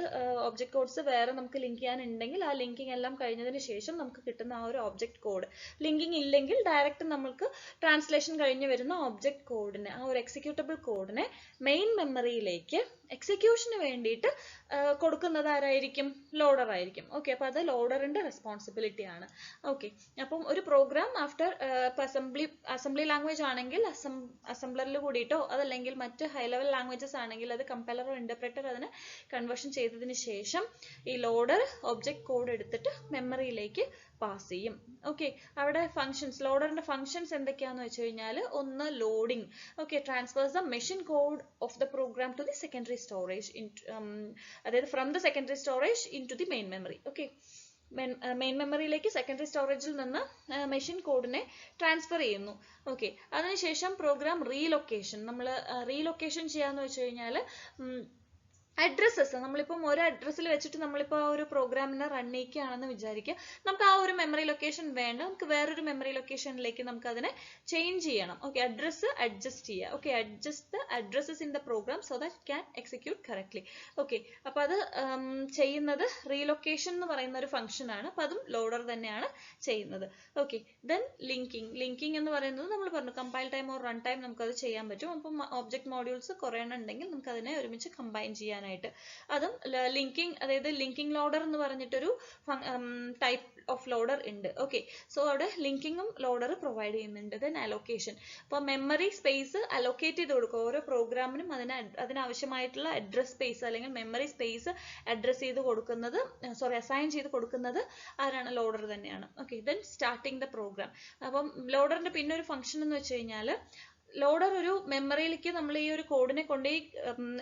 Speaker 1: ഒബ്ജക്ട് കോഡ്സ് വേറെ നമുക്ക് ലിങ്ക് ചെയ്യാനുണ്ടെങ്കിൽ ആ ലിങ്കിങ് എല്ലാം കഴിഞ്ഞതിന് ശേഷം നമുക്ക് കിട്ടുന്ന ആ ഒരു ഒബ്ജക്ട് കോഡ്. ലിങ്കിങ് ഇല്ലെങ്കിൽ ഡയറക്റ്റ് നമുക്ക് ട്രാൻസ്ലേഷൻ കഴിഞ്ഞ് വരുന്ന ഒബ്ജക്ട് കോഡിനെ, ആ ഒരു എക്സിക്യൂട്ടബിൾ കോഡിനെ മെയിൻ മെമ്മറിയിലേക്ക് എക്സിക്യൂഷന് വേണ്ടിയിട്ട് കൊടുക്കുന്നത് ആരായിരിക്കും, ലോഡർ ആയിരിക്കും. ഓക്കെ, അപ്പോൾ അത് ലോഡറിന്റെ റെസ്പോൺസിബിലിറ്റി ആണ്. ഓക്കെ, അപ്പം ഒരു പ്രോഗ്രാം ആഫ്റ്റർ ഇപ്പൊ അസംബ്ലി ലാംഗ്വേജ് ആണെങ്കിൽ അസംബ്ലറിൽ കൂടിയിട്ടോ അതല്ലെങ്കിൽ മറ്റ് ഹൈ ലെവൽ ലാംഗ്വേജസ് ആണെങ്കിൽ അത് കമ്പൈലർ ഇന്റർപ്രറ്റർ അതിനെ കൺവേർഷൻ ചെയ്തതിന് ശേഷം ഈ ലോഡർ ഒബ്ജക്റ്റ് കോഡ് എടുത്തിട്ട് മെമ്മറിയിലേക്ക് പാസ് ചെയ്യും. ഓക്കെ, അവിടെ ഫങ്ഷൻസ്, ലോഡറിന്റെ ഫങ്ഷൻസ് എന്തൊക്കെയാന്ന് വെച്ച് കഴിഞ്ഞാൽ, ഒന്ന് loading, okay, transfers the machine code of the program to the secondary storage, അതായത് from the secondary storage into the main memory. Okay, main മെമ്മറിയിലേക്ക് സെക്കൻഡറി സ്റ്റോറേജിൽ നിന്ന് മെഷീൻ കോഡിനെ ട്രാൻസ്ഫർ ചെയ്യുന്നു. ഓക്കെ, അതിനുശേഷം പ്രോഗ്രാം റീലൊക്കേഷൻ, നമ്മൾ റീലൊക്കേഷൻ ചെയ്യാന്ന് വെച്ച് കഴിഞ്ഞാൽ അഡ്രസ്സസ്, നമ്മളിപ്പം ഒരു അഡ്രസ്സിൽ വെച്ചിട്ട് നമ്മളിപ്പോൾ ആ ഒരു പ്രോഗ്രാമിനെ റൺ ചെയ്യിക്കുകയാണെന്ന് വിചാരിക്കുക, നമുക്ക് ആ ഒരു മെമ്മറി ലൊക്കേഷൻ വേണ്ട, നമുക്ക് വേറൊരു മെമ്മറി ലൊക്കേഷനിലേക്ക് നമുക്ക് അതിനെ ചേഞ്ച് ചെയ്യണം. ഓക്കെ, അഡ്രസ്സ് അഡ്ജസ്റ്റ് ചെയ്യുക. Okay, adjust the addresses in the program so that can execute correctly. Okay, അപ്പോൾ അത് ചെയ്യുന്നത് റീലൊക്കേഷൻ എന്ന് പറയുന്ന ഒരു ഫംഗ്ഷൻ ആണ്. അപ്പോൾ അതും ലോഡർ തന്നെയാണ് ചെയ്യുന്നത്. ഓക്കെ, ദെൻ ലിങ്കിങ് എന്ന് പറയുന്നത് നമ്മൾ പറഞ്ഞു compile time or run time നമുക്കത് ചെയ്യാൻ പറ്റും. അപ്പം ഒബ്ജക്ട് മോഡ്യൂൾസ് കുറേ എണ്ണം ഉണ്ടെങ്കിൽ നമുക്ക് അതിനെ ഒരുമിച്ച് കമ്പൈൻ ചെയ്യാൻ ആയിട്ട്, അതും ലിങ്കിങ്, അതായത് ലിങ്കിങ് ലോഡർ എന്ന് പറഞ്ഞിട്ടൊരു ടൈപ്പ് ഓഫ് ലോഡർ ഉണ്ട്. ഓക്കെ, സോ അവിടെ ലിങ്കിങ്ങും ലോഡർ പ്രൊവൈഡ് ചെയ്യുന്നുണ്ട്. ദെൻ അലോക്കേഷൻ, അപ്പോൾ മെമ്മറി സ്പേസ് അലോക്കേറ്റ് ചെയ്ത് കൊടുക്കുക ഓരോ പ്രോഗ്രാമിനും, അതിനാവശ്യമായിട്ടുള്ള അഡ്രസ് സ്പേസ് അല്ലെങ്കിൽ മെമ്മറി സ്പേസ് അഡ്രസ് ചെയ്ത് കൊടുക്കുന്നത്, അസൈൻ ചെയ്ത് കൊടുക്കുന്നത് ആരാണ്? ലോഡർ തന്നെയാണ്. Okay, then starting the program. അപ്പം ലോഡറിന്റെ പിന്നെ ഒരു ഫംഗ്ഷൻ എന്ന് വെച്ച് കഴിഞ്ഞാൽ, ലോഡർ ഒരു മെമ്മറിയിലേക്ക് നമ്മൾ ഈ ഒരു കോഡിനെ കൊണ്ടുപോയി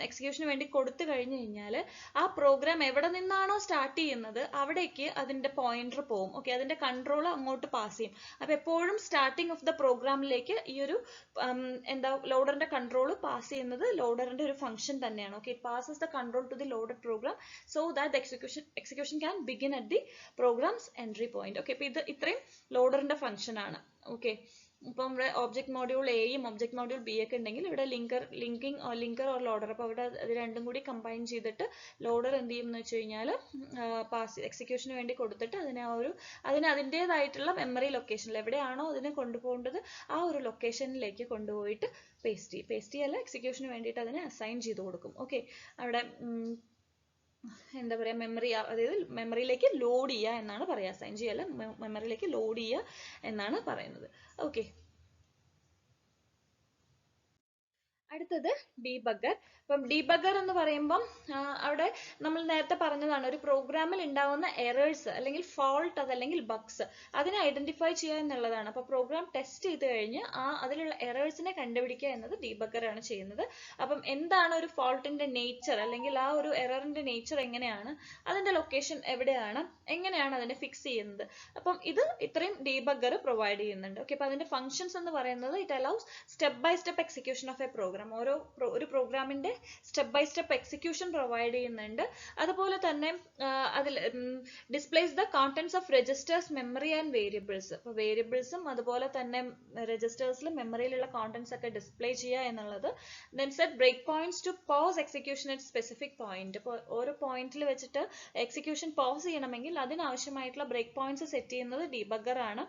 Speaker 1: എക്സിക്യൂഷന് വേണ്ടി കൊടുത്തു കഴിഞ്ഞു കഴിഞ്ഞാൽ ആ പ്രോഗ്രാം എവിടെ നിന്നാണോ സ്റ്റാർട്ട് ചെയ്യുന്നത് അവിടേക്ക് അതിന്റെ പോയിന്റർ പോകും. ഓക്കെ, അതിന്റെ കൺട്രോൾ അങ്ങോട്ട് പാസ് ചെയ്യും. അപ്പൊ എപ്പോഴും സ്റ്റാർട്ടിങ് ഓഫ് ദ പ്രോഗ്രാമിലേക്ക് ഈ ഒരു ലോഡറിന്റെ കൺട്രോൾ പാസ് ചെയ്യുന്നത് ലോഡറിന്റെ ഒരു ഫംഗ്ഷൻ തന്നെയാണ്. Okay, it passes the control to the loaded program so that execution can begin at the program's entry point. Okay, അപ്പൊ ഇത് ഇത്രയും ലോഡറിന്റെ ഫംഗ്ഷൻ ആണ്. ഓക്കെ, ഇപ്പം ഇവിടെ ഒബ്ജക്ട് മോഡ്യൂൾ എയും ഒബ്ജക്ട് മോഡ്യൂൾ ബി ഒക്കെ ഉണ്ടെങ്കിൽ ഇവിടെ ലിങ്കർ ഓർ ലോഡർ, അപ്പോൾ അവിടെ അത് രണ്ടും കൂടി കമ്പൈൻ ചെയ്തിട്ട് ലോഡർ എന്ത് ചെയ്യും എന്ന് വെച്ച് കഴിഞ്ഞാൽ എക്സിക്യൂഷന് വേണ്ടി കൊടുത്തിട്ട് അതിനെ അതിൻ്റെതായിട്ടുള്ള മെമ്മറി ലൊക്കേഷനിൽ എവിടെയാണോ അതിനെ കൊണ്ടുപോകേണ്ടത് ആ ഒരു ലൊക്കേഷനിലേക്ക് കൊണ്ടുപോയിട്ട് പേസ്റ്റ് ചെയ്യല്ല, എക്സിക്യൂഷന് വേണ്ടിയിട്ട് അതിനെ അസൈൻ ചെയ്ത് കൊടുക്കും. ഓക്കെ, അവിടെ എന്താ പറയുക, അതായത് മെമ്മറിയിലേക്ക് ലോഡ് ചെയ്യുക എന്നാണ് പറയുക, അസൈൻ ചെയ്യല്ല, മെമ്മറിയിലേക്ക് ലോഡ് ചെയ്യുക എന്നാണ് പറയുന്നത്. ഓക്കെ, അടുത്തത് ഡീബഗ്ഗർ. അപ്പം ഡീബഗ്ഗർ എന്ന് പറയുമ്പം അവിടെ നമ്മൾ നേരത്തെ പറഞ്ഞതാണ്, ഒരു പ്രോഗ്രാമിൽ ഉണ്ടാവുന്ന എറേഴ്സ് അല്ലെങ്കിൽ ഫോൾട്ട് അതല്ലെങ്കിൽ ബഗ്സ് അതിനെ ഐഡന്റിഫൈ ചെയ്യുക എന്നുള്ളതാണ്. അപ്പോൾ പ്രോഗ്രാം ടെസ്റ്റ് ചെയ്ത് കഴിഞ്ഞ് അതിലുള്ള എറേഴ്സിനെ കണ്ടുപിടിക്കുക എന്നത് ഡീബഗ്ഗർ ആണ് ചെയ്യുന്നത്. അപ്പം എന്താണ് ഒരു ഫോൾട്ടിന്റെ നേച്ചർ അല്ലെങ്കിൽ ആ ഒരു എററിന്റെ നേച്ചർ എങ്ങനെയാണ്, അതിന്റെ ലൊക്കേഷൻ എവിടെയാണ്, എങ്ങനെയാണ് അതിനെ ഫിക്സ് ചെയ്യുന്നത്, അപ്പം ഇത്രയും ഡീബഗ്ഗർ പ്രൊവൈഡ് ചെയ്യുന്നുണ്ട്. ഓക്കെ, അപ്പൊ അതിന്റെ ഫങ്ഷൻസ് എന്ന് പറയുന്നത് it allows step by step execution of a program, ഒരു പ്രോഗ്രാമിന്റെ step by step execution provide ചെയ്യുന്നുണ്ട്. അതുപോലെ തന്നെ അതിൽ displays the contents of registers, memory and variables. അപ്പോൾ വേരിയബിൾസും അതുപോലെ തന്നെ രജിസ്റ്റേഴ്സിലും മെമ്മറിയിലുള്ള കോണ്ടന്റ്സ് ഒക്കെ ഡിസ്പ്ലേ ചെയ്യുക എന്നുള്ളത്. Then set break points to pause execution at specific point. ഇപ്പോൾ ഓരോ പോയിന്റിൽ വെച്ചിട്ട് എക്സിക്യൂഷൻ പോസ് ചെയ്യണമെങ്കിൽ അതിനാവശ്യമായിട്ടുള്ള ബ്രേക്ക് പോയിന്റ്സ് സെറ്റ് ചെയ്യുന്നത് ഡീബഗ്ഗർ ആണ്.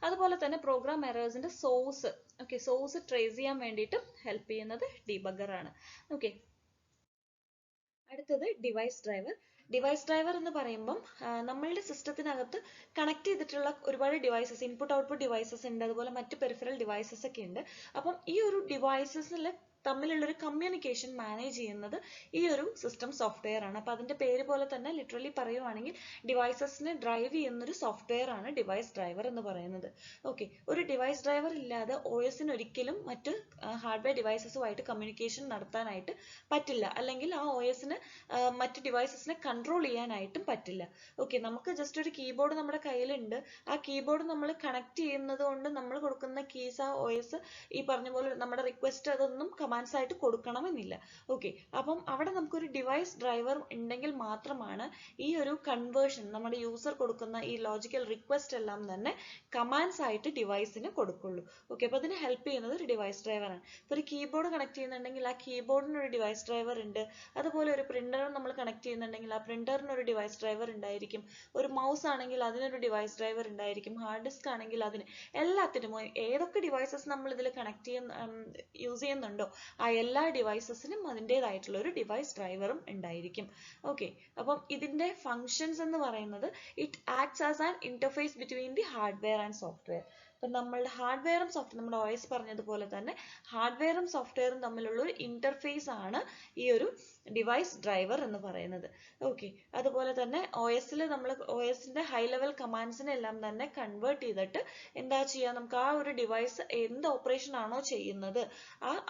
Speaker 1: അതുപോലെ തന്നെ പ്രോഗ്രാം എറേഴ്സിന്റെ സോഴ്സ് ട്രേസ് ചെയ്യാൻ വേണ്ടിയിട്ട് ഹെൽപ്പ് ചെയ്യുന്നത് ഡീബഗ്ഗർ ആണ്. ഓക്കെ, അടുത്തത് ഡിവൈസ് ഡ്രൈവർ എന്ന് പറയുമ്പം നമ്മളുടെ സിസ്റ്റത്തിനകത്ത് കണക്ട് ചെയ്തിട്ടുള്ള ഒരുപാട് ഡിവൈസസ്, ഇൻപുട്ട് ഔട്ട്പുട്ട് ഡിവൈസസ് ഉണ്ട്, അതുപോലെ മറ്റ് പെരിഫറൽ ഡിവൈസസ് ഒക്കെ ഉണ്ട്. അപ്പം ഈ ഒരു ഡിവൈസസിൽ തമ്മിലുള്ള ഒരു കമ്മ്യൂണിക്കേഷൻ മാനേജ് ചെയ്യുന്നത് ഈ ഒരു സിസ്റ്റം സോഫ്റ്റ്വെയർ ആണ്. അപ്പോൾ അതിന്റെ പേര് പോലെ തന്നെ ലിറ്ററലി പറയുവാണെങ്കിൽ ഡിവൈസസിനെ ഡ്രൈവ് ചെയ്യുന്ന ഒരു സോഫ്റ്റ്വെയർ ആണ് ഡിവൈസ് ഡ്രൈവർ എന്ന് പറയുന്നത്. ഓക്കെ, ഒരു ഡിവൈസ് ഡ്രൈവർ ഇല്ലാതെ OSന് ഒരിക്കലും മറ്റ് ഹാർഡ്വെയർ ഡിവൈസസുമായിട്ട് കമ്മ്യൂണിക്കേഷൻ നടത്താനായിട്ട് പറ്റില്ല, അല്ലെങ്കിൽ ആ OSന് മറ്റ് ഡിവൈസസിനെ കൺട്രോൾ ചെയ്യാനായിട്ടും പറ്റില്ല. ഓക്കെ, നമുക്ക് ജസ്റ്റ് ഒരു കീബോർഡ് നമ്മുടെ കയ്യിലുണ്ട്, ആ കീബോർഡ് നമ്മൾ കണക്ട് ചെയ്യുന്നത് കൊണ്ട് നമ്മൾ കൊടുക്കുന്ന കീസ് ആ OS ഈ പറഞ്ഞ പോലെ നമ്മുടെ റിക്വസ്റ്റ് അതൊന്നും കമാൻഡ്സ് ആയിട്ട് കൊടുക്കണമെന്നില്ല. ഓക്കെ, അപ്പം അവിടെ നമുക്കൊരു ഡിവൈസ് ഡ്രൈവർ ഉണ്ടെങ്കിൽ മാത്രമാണ് ഈ ഒരു കൺവേർഷൻ, നമ്മുടെ യൂസർ കൊടുക്കുന്ന ഈ ലോജിക്കൽ റിക്വസ്റ്റ് എല്ലാം തന്നെ കമാൻഡ്സ് ആയിട്ട് ഡിവൈസിന് കൊടുക്കുള്ളൂ. ഓക്കെ, അപ്പോൾ അതിന് ഹെൽപ്പ് ചെയ്യുന്നത് ഒരു ഡിവൈസ് ഡ്രൈവർ ആണ്. ഇപ്പോൾ ഒരു കീബോർഡ് കണക്ട് ചെയ്യുന്നുണ്ടെങ്കിൽ ആ കീബോർഡിന് ഒരു ഡിവൈസ് ഡ്രൈവർ ഉണ്ട്. അതുപോലെ ഒരു പ്രിന്ററും നമ്മൾ കണക്ട് ചെയ്യുന്നുണ്ടെങ്കിൽ ആ പ്രിന്ററിന് ഒരു ഡിവൈസ് ഡ്രൈവർ ഉണ്ടായിരിക്കും. ഒരു മൗസ് ആണെങ്കിൽ അതിനൊരു ഡിവൈസ് ഡ്രൈവർ ഉണ്ടായിരിക്കും. ഹാർഡ് ഡിസ്ക് ആണെങ്കിൽ അതിന്, എല്ലാത്തിനും ഏതൊക്കെ ഡിവൈസസ് നമ്മൾ ഇതിൽ കണക്ട് യൂസ് ചെയ്യുന്നുണ്ടോ ആ എല്ലാ ഡിവൈസസിനും അതിൻ്റെതായിട്ടുള്ള ഒരു ഡിവൈസ് ഡ്രൈവറും ഉണ്ടായിരിക്കും. ഓക്കെ, അപ്പം ഇതിന്റെ ഫങ്ഷൻസ് എന്ന് പറയുന്നത് it acts as an interface between the hardware and software. ഇപ്പം നമ്മളുടെ ഹാർഡ്വെയറും സോഫ്റ്റ്വെയർ നമ്മുടെ OS പറഞ്ഞതുപോലെ തന്നെ ഹാർഡ്വെയറും സോഫ്റ്റ്വെയറും തമ്മിലുള്ള ഒരു ഇന്റർഫേസ് ആണ് ഈ ഒരു ഡിവൈസ് ഡ്രൈവർ എന്ന് പറയുന്നത്. ഓക്കെ, അതുപോലെ തന്നെ OS-ൽ നമ്മൾ OS-ന്റെ ഹൈ ലെവൽ കമാൻഡ്സിനെ എല്ലാം തന്നെ കൺവേർട്ട് ചെയ്തിട്ട് എന്താ ചെയ്യുക, നമുക്ക് ആ ഒരു ഡിവൈസ് എന്ത് ഓപ്പറേഷൻ ആണോ ചെയ്യുന്നത്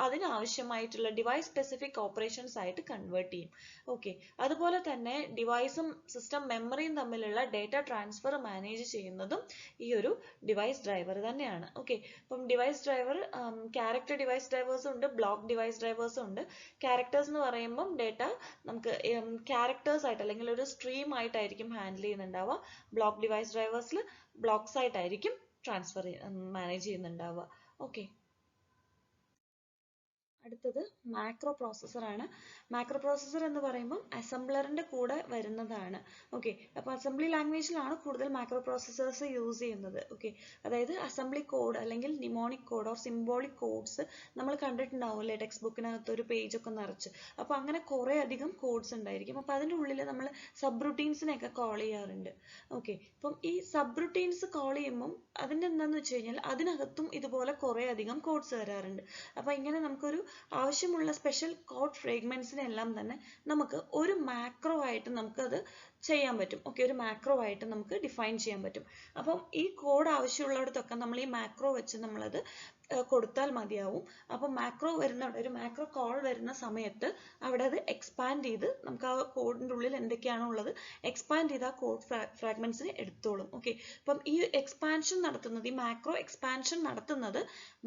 Speaker 1: അതിനാവശ്യമായിട്ടുള്ള ഡിവൈസ് സ്പെസിഫിക് ഓപ്പറേഷൻസ് ആയിട്ട് കൺവേർട്ട് ചെയ്യും. ഓക്കെ, അതുപോലെ തന്നെ ഡിവൈസും സിസ്റ്റം മെമ്മറിയും തമ്മിലുള്ള ഡേറ്റ ട്രാൻസ്ഫർ മാനേജ് ചെയ്യുന്നതും ഈ ഒരു ഡിവൈസ് ഡ്രൈവർ തന്നെയാണ്. ഓക്കെ, അപ്പം ഡിവൈസ് ഡ്രൈവർ ക്യാരക്ടർ ഡിവൈസ് ഡ്രൈവേഴ്സും ഉണ്ട്, ബ്ലോക്ക് ഡിവൈസ് ഡ്രൈവേഴ്സും ഉണ്ട്. ക്യാരക്ടേഴ്സ് എന്ന് പറയുമ്പം ഡേറ്റ നമുക്ക് ക്യാരക്ടേഴ്സ് ആയിട്ട് അല്ലെങ്കിൽ ഒരു സ്ട്രീം ആയിട്ടായിരിക്കും ഹാൻഡിൽ ചെയ്യുന്നുണ്ടാവുക. ബ്ലോക്ക് ഡിവൈസ് ഡ്രൈവേഴ്സിൽ ബ്ലോക്സ് ആയിട്ടായിരിക്കും ട്രാൻസ്ഫർ മാനേജ് ചെയ്യുന്നുണ്ടാവുക. ഓക്കെ, അടുത്തത് മാക്രോ പ്രോസസ്സർ ആണ്. മാക്രോ പ്രോസസ്സർ എന്ന് പറയുമ്പോൾ അസംബ്ലറിന്റെ കൂടെ വരുന്നതാണ്. ഓക്കെ, അപ്പോൾ അസംബ്ലി ലാംഗ്വേജിലാണ് കൂടുതൽ മാക്രോ പ്രോസസ്സേഴ്സ് യൂസ് ചെയ്യുന്നത്. ഓക്കെ, അതായത് അസംബ്ലി കോഡ് അല്ലെങ്കിൽ mnemonic code or symbolic codes നമ്മൾ കണ്ടിട്ടുണ്ടാവില്ലേ ടെക്സ്റ്റ് ബുക്കിനകത്ത് ഒരു പേജ് ഒക്കെ നിറച്ച്. അപ്പോൾ അങ്ങനെ കുറേ അധികം കോഡ്സ് ഉണ്ടായിരിക്കും. അപ്പോൾ അതിൻ്റെ ഉള്ളിൽ നമ്മൾ സബ് റുട്ടീൻസിനെയൊക്കെ കോൾ ചെയ്യാറുണ്ട്. ഓക്കെ, അപ്പം ഈ സബ് റുട്ടീൻസ് കോൾ ചെയ്യുമ്പം അതിൻ്റെ എന്താണെന്ന് വെച്ച് കഴിഞ്ഞാൽ അതിനകത്തും ഇതുപോലെ കുറേ അധികം കോഡ്സ് വരാറുണ്ട്. അപ്പോൾ ഇങ്ങനെ നമുക്കൊരു ആവശ്യമുള്ള സ്പെഷ്യൽ കോഡ് ഫ്രേഗ്മെന്റ്സിനെ എല്ലാം തന്നെ നമുക്ക് ഒരു മാക്രോ ആയിട്ട് നമുക്കത് ചെയ്യാൻ പറ്റും. ഓക്കെ, ഒരു മാക്രോ ആയിട്ട് നമുക്ക് ഡിഫൈൻ ചെയ്യാൻ പറ്റും. അപ്പം ഈ കോഡ് ആവശ്യമുള്ളിടത്തൊക്കെ നമ്മൾ ഈ മാക്രോ വെച്ച് നമ്മളത് കൊടുത്താൽ മതിയാവും. അപ്പം മാക്രോ ഒരു മാക്രോ കോൾ വരുന്ന സമയത്ത് അവിടെ അത് എക്സ്പാൻഡ് ചെയ്ത് നമുക്ക് ആ കോഡിൻ്റെ ഉള്ളിൽ എന്തൊക്കെയാണോ ഉള്ളത് എക്സ്പാൻഡ് ചെയ്ത് ആ കോഡ് ഫ്രാഗ്മെന്റ്സിനെ എടുത്തോളും. ഓക്കെ, അപ്പം ഈ എക്സ്പാൻഷൻ നടത്തുന്നത്, ഈ മാക്രോ എക്സ്പാൻഷൻ നടത്തുന്നത്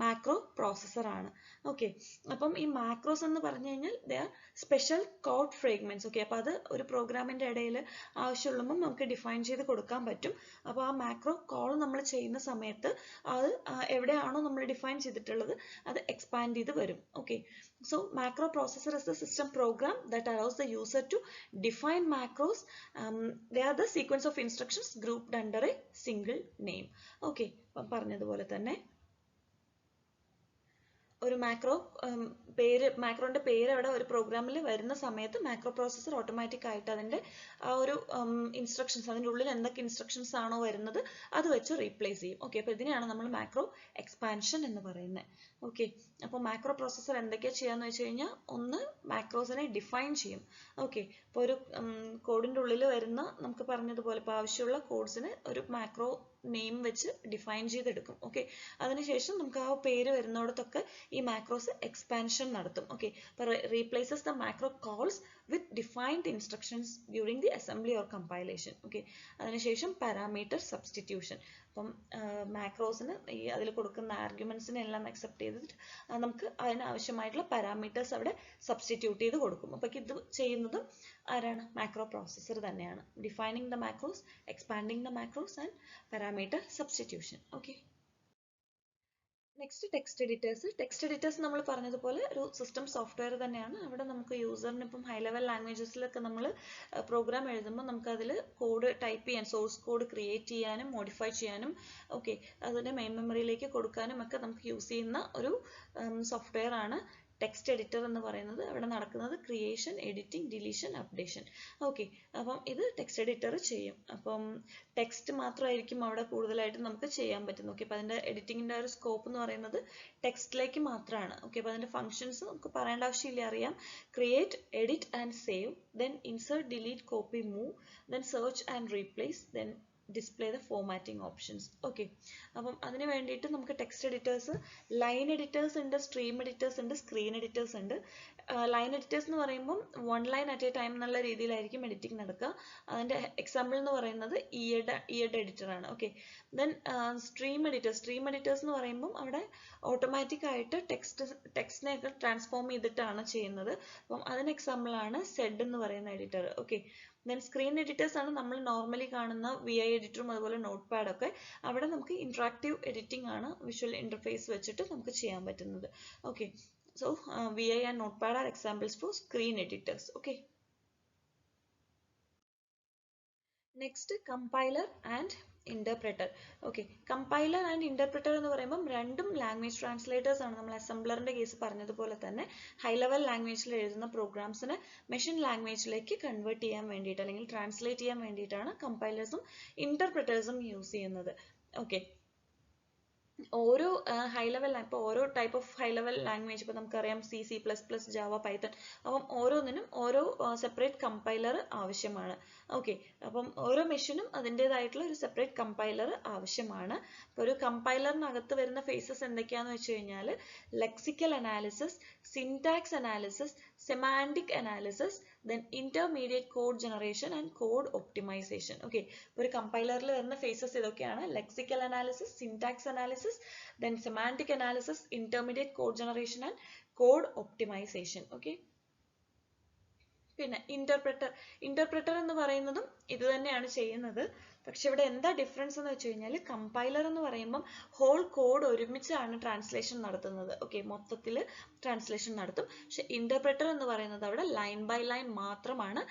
Speaker 1: മാക്രോ പ്രോസസ്സർ ആണ്. ഓക്കെ, അപ്പം ഈ മാക്രോസ് എന്ന് പറഞ്ഞു കഴിഞ്ഞാൽ they are special code fragments. Okay, അപ്പോൾ അത് ഒരു പ്രോഗ്രാമിൻ്റെ ഇടയിൽ ആവശ്യമുള്ളപ്പോൾ നമുക്ക് ഡിഫൈൻ ചെയ്ത് കൊടുക്കാൻ പറ്റും. അപ്പോൾ ആ മാക്രോ കോൾ നമ്മൾ ചെയ്യുന്ന സമയത്ത് അത് എവിടെയാണോ നമ്മൾ ഡിഫൈൻ ചെയ്തിട്ടുള്ളത് അത് എക്സ്പാൻഡ് ചെയ്ത് വരും. Okay, so macro processor is the system program that allows the user to define macros. They are the sequence of instructions grouped under a single name. Okay, പറഞ്ഞതുപോലെ തന്നെ ഒരു മാക്രോന്റെ പേര് അവിടെ ഒരു പ്രോഗ്രാമിൽ വരുന്ന സമയത്ത് മാക്രോ പ്രോസസ്സർ ഓട്ടോമാറ്റിക് ആയിട്ട് അതിന്റെ ആ ഒരു ഇൻസ്ട്രക്ഷൻസ്, അതിൻ്റെ ഉള്ളിൽ എന്തൊക്കെ ഇൻസ്ട്രക്ഷൻസ് ആണോ വരുന്നത് അത് വെച്ച് റീപ്ലേസ് ചെയ്യും. ഓക്കെ, അപ്പോൾ ഇതിനെയാണ് നമ്മൾ മാക്രോ എക്സ്പാൻഷൻ എന്ന് പറയുന്നത്. ഓക്കെ, അപ്പോൾ മാക്രോ പ്രോസസ്സർ എന്തൊക്കെയാ ചെയ്യാന്ന് വെച്ച് കഴിഞ്ഞാൽ ഒന്ന് മാക്രോസിനെ ഡിഫൈൻ ചെയ്യും. ഓക്കെ, ഇപ്പോൾ ഒരു കോഡിൻ്റെ ഉള്ളിൽ വരുന്ന നമുക്ക് പറഞ്ഞതുപോലെ ഇപ്പോൾ ആവശ്യമുള്ള കോഡ്സിന് ഒരു മാക്രോ നെയിം വെച്ച് ഡിഫൈൻ ചെയ്തെടുക്കും. ഓക്കെ, അതിനുശേഷം നമുക്ക് ആ പേര് വരുന്നിടത്തൊക്കെ ഈ മാക്രോസ് എക്സ്പാൻഷൻ നടത്തും. ഓക്കെ, അപ്പോൾ replaces the macro calls with defined instructions during the assembly or compilation. Okay, അതിനുശേഷം പാരാമീറ്റർ സബ്സ്റ്റിറ്റ്യൂഷൻ. അപ്പം മാക്രോസിന് ഈ അതിൽ കൊടുക്കുന്ന ആർഗ്യുമെന്റ്സിനെ എല്ലാം അക്സെപ്റ്റ് ചെയ്തിട്ട് നമുക്ക് അതിനാവശ്യമായിട്ടുള്ള പാരാമീറ്റേഴ്സ് അവിടെ സബ്സ്റ്റിറ്റ്യൂട്ട് ചെയ്ത് കൊടുക്കും. അപ്പോൾ ഇത് ചെയ്യുന്നതും ആരാണ്? മാക്രോ പ്രോസസ്സർ തന്നെയാണ്. Defining the macros, expanding the macros and parameter substitution. Okay, next text editors. Text editors നമ്മൾ പറഞ്ഞതുപോലെ ഒരു സിസ്റ്റം സോഫ്റ്റ്വെയർ തന്നെയാണ്. അവിടെ നമുക്ക് യൂസറിന് ഇപ്പം ഹൈ ലെവൽ ലാംഗ്വേജസിലൊക്കെ നമ്മൾ പ്രോഗ്രാം എഴുതുമ്പോൾ നമുക്ക് അതിൽ കോഡ് ടൈപ്പ് ചെയ്യാൻ, സോഴ്സ് കോഡ് ക്രിയേറ്റ് ചെയ്യാനും മോഡിഫൈ ചെയ്യാനും ഓക്കെ അതിൻ്റെ മെയിൻ മെമ്മറിയിലേക്ക് കൊടുക്കാനും ഒക്കെ നമുക്ക് യൂസ് ചെയ്യുന്ന ഒരു സോഫ്റ്റ്വെയർ ആണ് ടെക്സ്റ്റ് എഡിറ്റർ എന്ന് പറയുന്നത്. അവിടെ നടക്കുന്നത് creation, editing, deletion, updation. Okay, അപ്പം ഇത് ടെക്സ്റ്റ് എഡിറ്റർ ചെയ്യും. അപ്പം ടെക്സ്റ്റ് മാത്രമായിരിക്കും അവിടെ കൂടുതലായിട്ട് നമുക്ക് ചെയ്യാൻ പറ്റുന്നത്. ഓക്കെ, അപ്പോൾ അതിൻ്റെ എഡിറ്റിങ്ങിൻ്റെ ഒരു സ്കോപ്പ് എന്ന് പറയുന്നത് ടെക്സ്റ്റിലേക്ക് മാത്രമാണ്. ഓക്കെ, അപ്പോൾ അതിൻ്റെ ഫംഗ്ഷൻസ് നമുക്ക് പറയേണ്ട ആവശ്യമില്ല, അറിയാം. Create, edit and save, then insert, delete, copy, move, then search and replace, then display the formatting options. Okay, അപ്പം അതിന് വേണ്ടിയിട്ട് നമുക്ക് ടെക്സ്റ്റ് എഡിറ്റേഴ്സ്, ലൈൻ എഡിറ്റേഴ്സ് ഉണ്ട്, സ്ട്രീം എഡിറ്റേഴ്സ് ഉണ്ട്, സ്ക്രീൻ എഡിറ്റേഴ്സ് ഉണ്ട്. ലൈൻ എഡിറ്റേഴ്സ് എന്ന് പറയുമ്പം 1 ലൈൻ അറ്റ് എ ടൈം എന്നുള്ള രീതിയിലായിരിക്കും എഡിറ്റിംഗ് നടക്കുക. അതിൻ്റെ എക്സാമ്പിൾ എന്ന് പറയുന്നത് ഇയഡ് എഡിറ്റർ ആണ്. ദെൻ സ്ട്രീം എഡിറ്റേഴ്സ് എന്ന് പറയുമ്പം അവിടെ ഓട്ടോമാറ്റിക് ആയിട്ട് ടെക്സ്റ്റിനെയൊക്കെ ട്രാൻസ്ഫോം ചെയ്തിട്ടാണ് ചെയ്യുന്നത്. അപ്പം അതിന് എക്സാമ്പിൾ ആണ് സെഡ് എന്ന് പറയുന്ന editor. Okay, then screen editors ആണ് നമ്മൾ നോർമലി കാണുന്ന VI എഡിറ്ററും അതുപോലെ നോട്ട് പാഡ് ഒക്കെ. അവിടെ നമുക്ക് ഇന്ററാക്റ്റീവ് എഡിറ്റിംഗ് ആണ്, വിഷ്വൽ ഇന്റർഫേസ് വെച്ചിട്ട് നമുക്ക് ചെയ്യാൻ പറ്റുന്നത്. Okay, so VI and note pad are examples for screen editors. Okay, next compiler and interpreter. Okay, compiler and interpreter എന്ന് പറയുമ്പോൾ രണ്ടും ലാംഗ്വേജ് ട്രാൻസ്ലേറ്റേഴ്സ് ആണ്. നമ്മൾ അസംബ്ലറിന്റെ കേസ് പറഞ്ഞതുപോലെ തന്നെ ഹൈ ലെവൽ ലാംഗ്വേജിൽ എഴുതുന്ന പ്രോഗ്രാംസിനെ മെഷീൻ ലാംഗ്വേജിലേക്ക് കൺവേർട്ട് ചെയ്യാൻ വേണ്ടിയിട്ട് അല്ലെങ്കിൽ ട്രാൻസ്ലേറ്റ് ചെയ്യാൻ വേണ്ടിയിട്ടാണ് കമ്പൈലേഴ്സും ഇന്റർപ്രറ്റേഴ്സും യൂസ് ചെയ്യുന്നത്. ഓക്കെ, ഓരോ ഹൈ ലെവൽ ഇപ്പോൾ ഓരോ type of high level language ഇപ്പോൾ നമുക്കറിയാം C++, ജാവ, പൈത്തൺ, അപ്പം ഓരോന്നിനും ഓരോ സെപ്പറേറ്റ് കമ്പൈലർ ആവശ്യമാണ്. ഓക്കെ, അപ്പം ഓരോ മെഷീനും അതിൻ്റെതായിട്ടുള്ള ഒരു സെപ്പറേറ്റ് കമ്പൈലർ ആവശ്യമാണ്. അപ്പോൾ ഒരു കമ്പൈലറിനകത്ത് വരുന്ന ഫേസസ് എന്തൊക്കെയാണെന്ന് വെച്ച് കഴിഞ്ഞാൽ lexical analysis, syntax analysis, semantic analysis, then intermediate code generation and code optimization. Okay, ഒരു കമ്പൈലറിൽ വരുന്ന ഫേസസ് ഇതൊക്കെയാണ്: lexical analysis, syntax analysis, then semantic analysis, intermediate code generation and code optimization. Okay, പിന്നെ ഇന്റർപ്രറ്റർ എന്ന് പറയുന്നതും ഇത് തന്നെയാണ് ചെയ്യുന്നത്. പക്ഷെ ഇവിടെ എന്താ ഡിഫറൻസ് എന്ന് വെച്ച് കഴിഞ്ഞാൽ കമ്പൈലർ എന്ന് പറയുമ്പം ഹോൾ കോഡ് ഒരുമിച്ചാണ് ട്രാൻസ്ലേഷൻ നടത്തുന്നത്. ഓക്കെ, മൊത്തത്തിൽ ട്രാൻസ്ലേഷൻ നടത്തും. പക്ഷെ ഇന്റർപ്രറ്റർ എന്ന് പറയുന്നത് അവിടെ ലൈൻ ബൈ ലൈൻ മാത്രമാണ്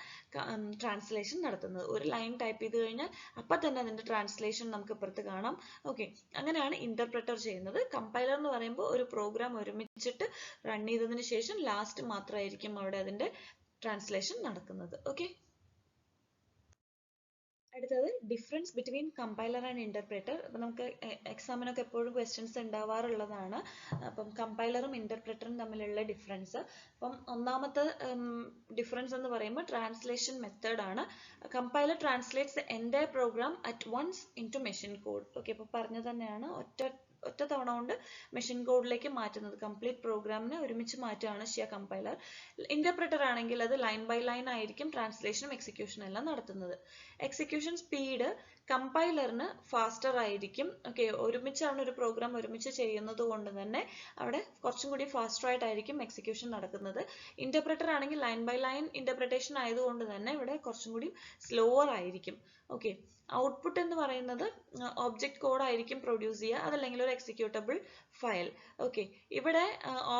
Speaker 1: ട്രാൻസ്ലേഷൻ നടത്തുന്നത്. ഒരു ലൈൻ ടൈപ്പ് ചെയ്ത് കഴിഞ്ഞാൽ അപ്പം തന്നെ അതിന്റെ ട്രാൻസ്ലേഷൻ നമുക്ക് ഇപ്പുറത്ത് കാണാം. ഓക്കെ, അങ്ങനെയാണ് ഇന്റർപ്രറ്റർ ചെയ്യുന്നത്. കമ്പൈലർ എന്ന് പറയുമ്പോൾ ഒരു പ്രോഗ്രാം ഒരുമിച്ചിട്ട് റൺ ചെയ്തതിന് ശേഷം ലാസ്റ്റ് മാത്രമായിരിക്കും അവിടെ അതിന്റെ ട്രാൻസ്ലേഷൻ നടക്കുന്നത്. ഓക്കെ, അടുത്തത് difference between compiler and interpreter. അപ്പം നമുക്ക് എക്സാമിനൊക്കെ എപ്പോഴും ക്വസ്റ്റ്യൻസ് ഉണ്ടാവാറുള്ളതാണ്. അപ്പം കമ്പൈലറും ഇന്റർപ്രറ്ററും തമ്മിലുള്ള ഡിഫറൻസ്. അപ്പം ഒന്നാമത്തെ ഡിഫറൻസ് എന്ന് പറയുമ്പോൾ ട്രാൻസ്ലേഷൻ മെത്തേഡ് ആണ്. Compiler translates the entire program at once into machine code. Okay, അപ്പോൾ പറഞ്ഞു തന്നെയാണ് ഒറ്റ തവണ കൊണ്ട് മെഷീൻ കോഡിലേക്ക് മാറ്റുന്നത്. കംപ്ലീറ്റ് പ്രോഗ്രാമിനെ ഒരുമിച്ച് മാറ്റുകയാണ് ചെയ്യുക കമ്പൈലർ. ഇന്റർപ്രറ്റർ ആണെങ്കിൽ അത് ലൈൻ ബൈ ലൈൻ ആയിരിക്കും ട്രാൻസ്ലേഷനും എക്സിക്യൂഷനും എല്ലാം നടത്തുന്നത്. എക്സിക്യൂഷൻ സ്പീഡ് കമ്പൈലറിന് ഫാസ്റ്റർ ആയിരിക്കും. ഓക്കെ, ഒരുമിച്ചാണ് ഒരു പ്രോഗ്രാം ഒരുമിച്ച് ചെയ്യുന്നത് കൊണ്ട് തന്നെ അവിടെ കുറച്ചും കൂടി ഫാസ്റ്റർ ആയിട്ടായിരിക്കും എക്സിക്യൂഷൻ നടക്കുന്നത്. ഇന്റർപ്രറ്റർ ആണെങ്കിൽ ലൈൻ ബൈ ലൈൻ ഇന്റർപ്രിട്ടേഷൻ ആയതുകൊണ്ട് തന്നെ ഇവിടെ കുറച്ചും കൂടി സ്ലോവർ ആയിരിക്കും. ഓക്കെ, ഔട്ട്പുട്ട് എന്ന് പറയുന്നത് ഓബ്ജക്റ്റ് കോഡ് ആയിരിക്കും പ്രൊഡ്യൂസ് ചെയ്യുക, അതല്ലെങ്കിൽ ഒരു എക്സിക്യൂട്ടബിൾ ഫയൽ. ഓക്കെ, ഇവിടെ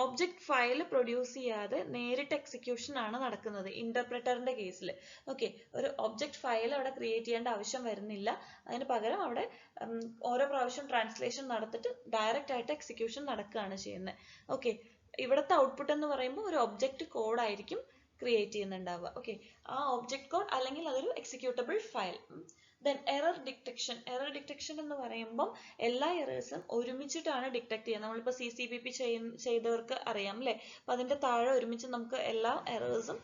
Speaker 1: ഓബ്ജക്റ്റ് ഫയൽ പ്രൊഡ്യൂസ് ചെയ്യാതെ നേരിട്ട് എക്സിക്യൂഷൻ ആണ് നടക്കുന്നത് ഇന്റർപ്രറ്ററിന്റെ കേസിൽ. ഓക്കെ, ഒരു ഒബ്ജക്റ്റ് ഫയൽ അവിടെ ക്രിയേറ്റ് ചെയ്യേണ്ട ആവശ്യം വരുന്നില്ല. അതിന് പകരം അവിടെ ഓരോ പ്രാവശ്യം ട്രാൻസ്ലേഷൻ നടത്തിയിട്ട് ഡയറക്റ്റ് ആയിട്ട് എക്സിക്യൂഷൻ നടക്കുകയാണ് ചെയ്യുന്നത്. ഓക്കെ, ഇവിടുത്തെ ഔട്ട്പുട്ട് എന്ന് പറയുമ്പോൾ ഒരു ഒബ്ജക്റ്റ് കോഡ് ആയിരിക്കും ക്രിയേറ്റ് ചെയ്യുന്നുണ്ടാവുക. ഓക്കെ, ആ ഒബ്ജക്റ്റ് കോഡ് അല്ലെങ്കിൽ അതൊരു executable file. Then error detection എന്ന് പറയുമ്പോൾ എല്ലാ എറേഴ്സും ഒരുമിച്ചിട്ടാണ് ഡിറ്റക്ട് ചെയ്യുന്നത്. നമ്മളിപ്പോൾ CCPP ചെയ്തവർക്ക് അറിയാം അല്ലേ? അപ്പം അതിന്റെ താഴെ ഒരുമിച്ച് നമുക്ക് എല്ലാ എറേഴ്സും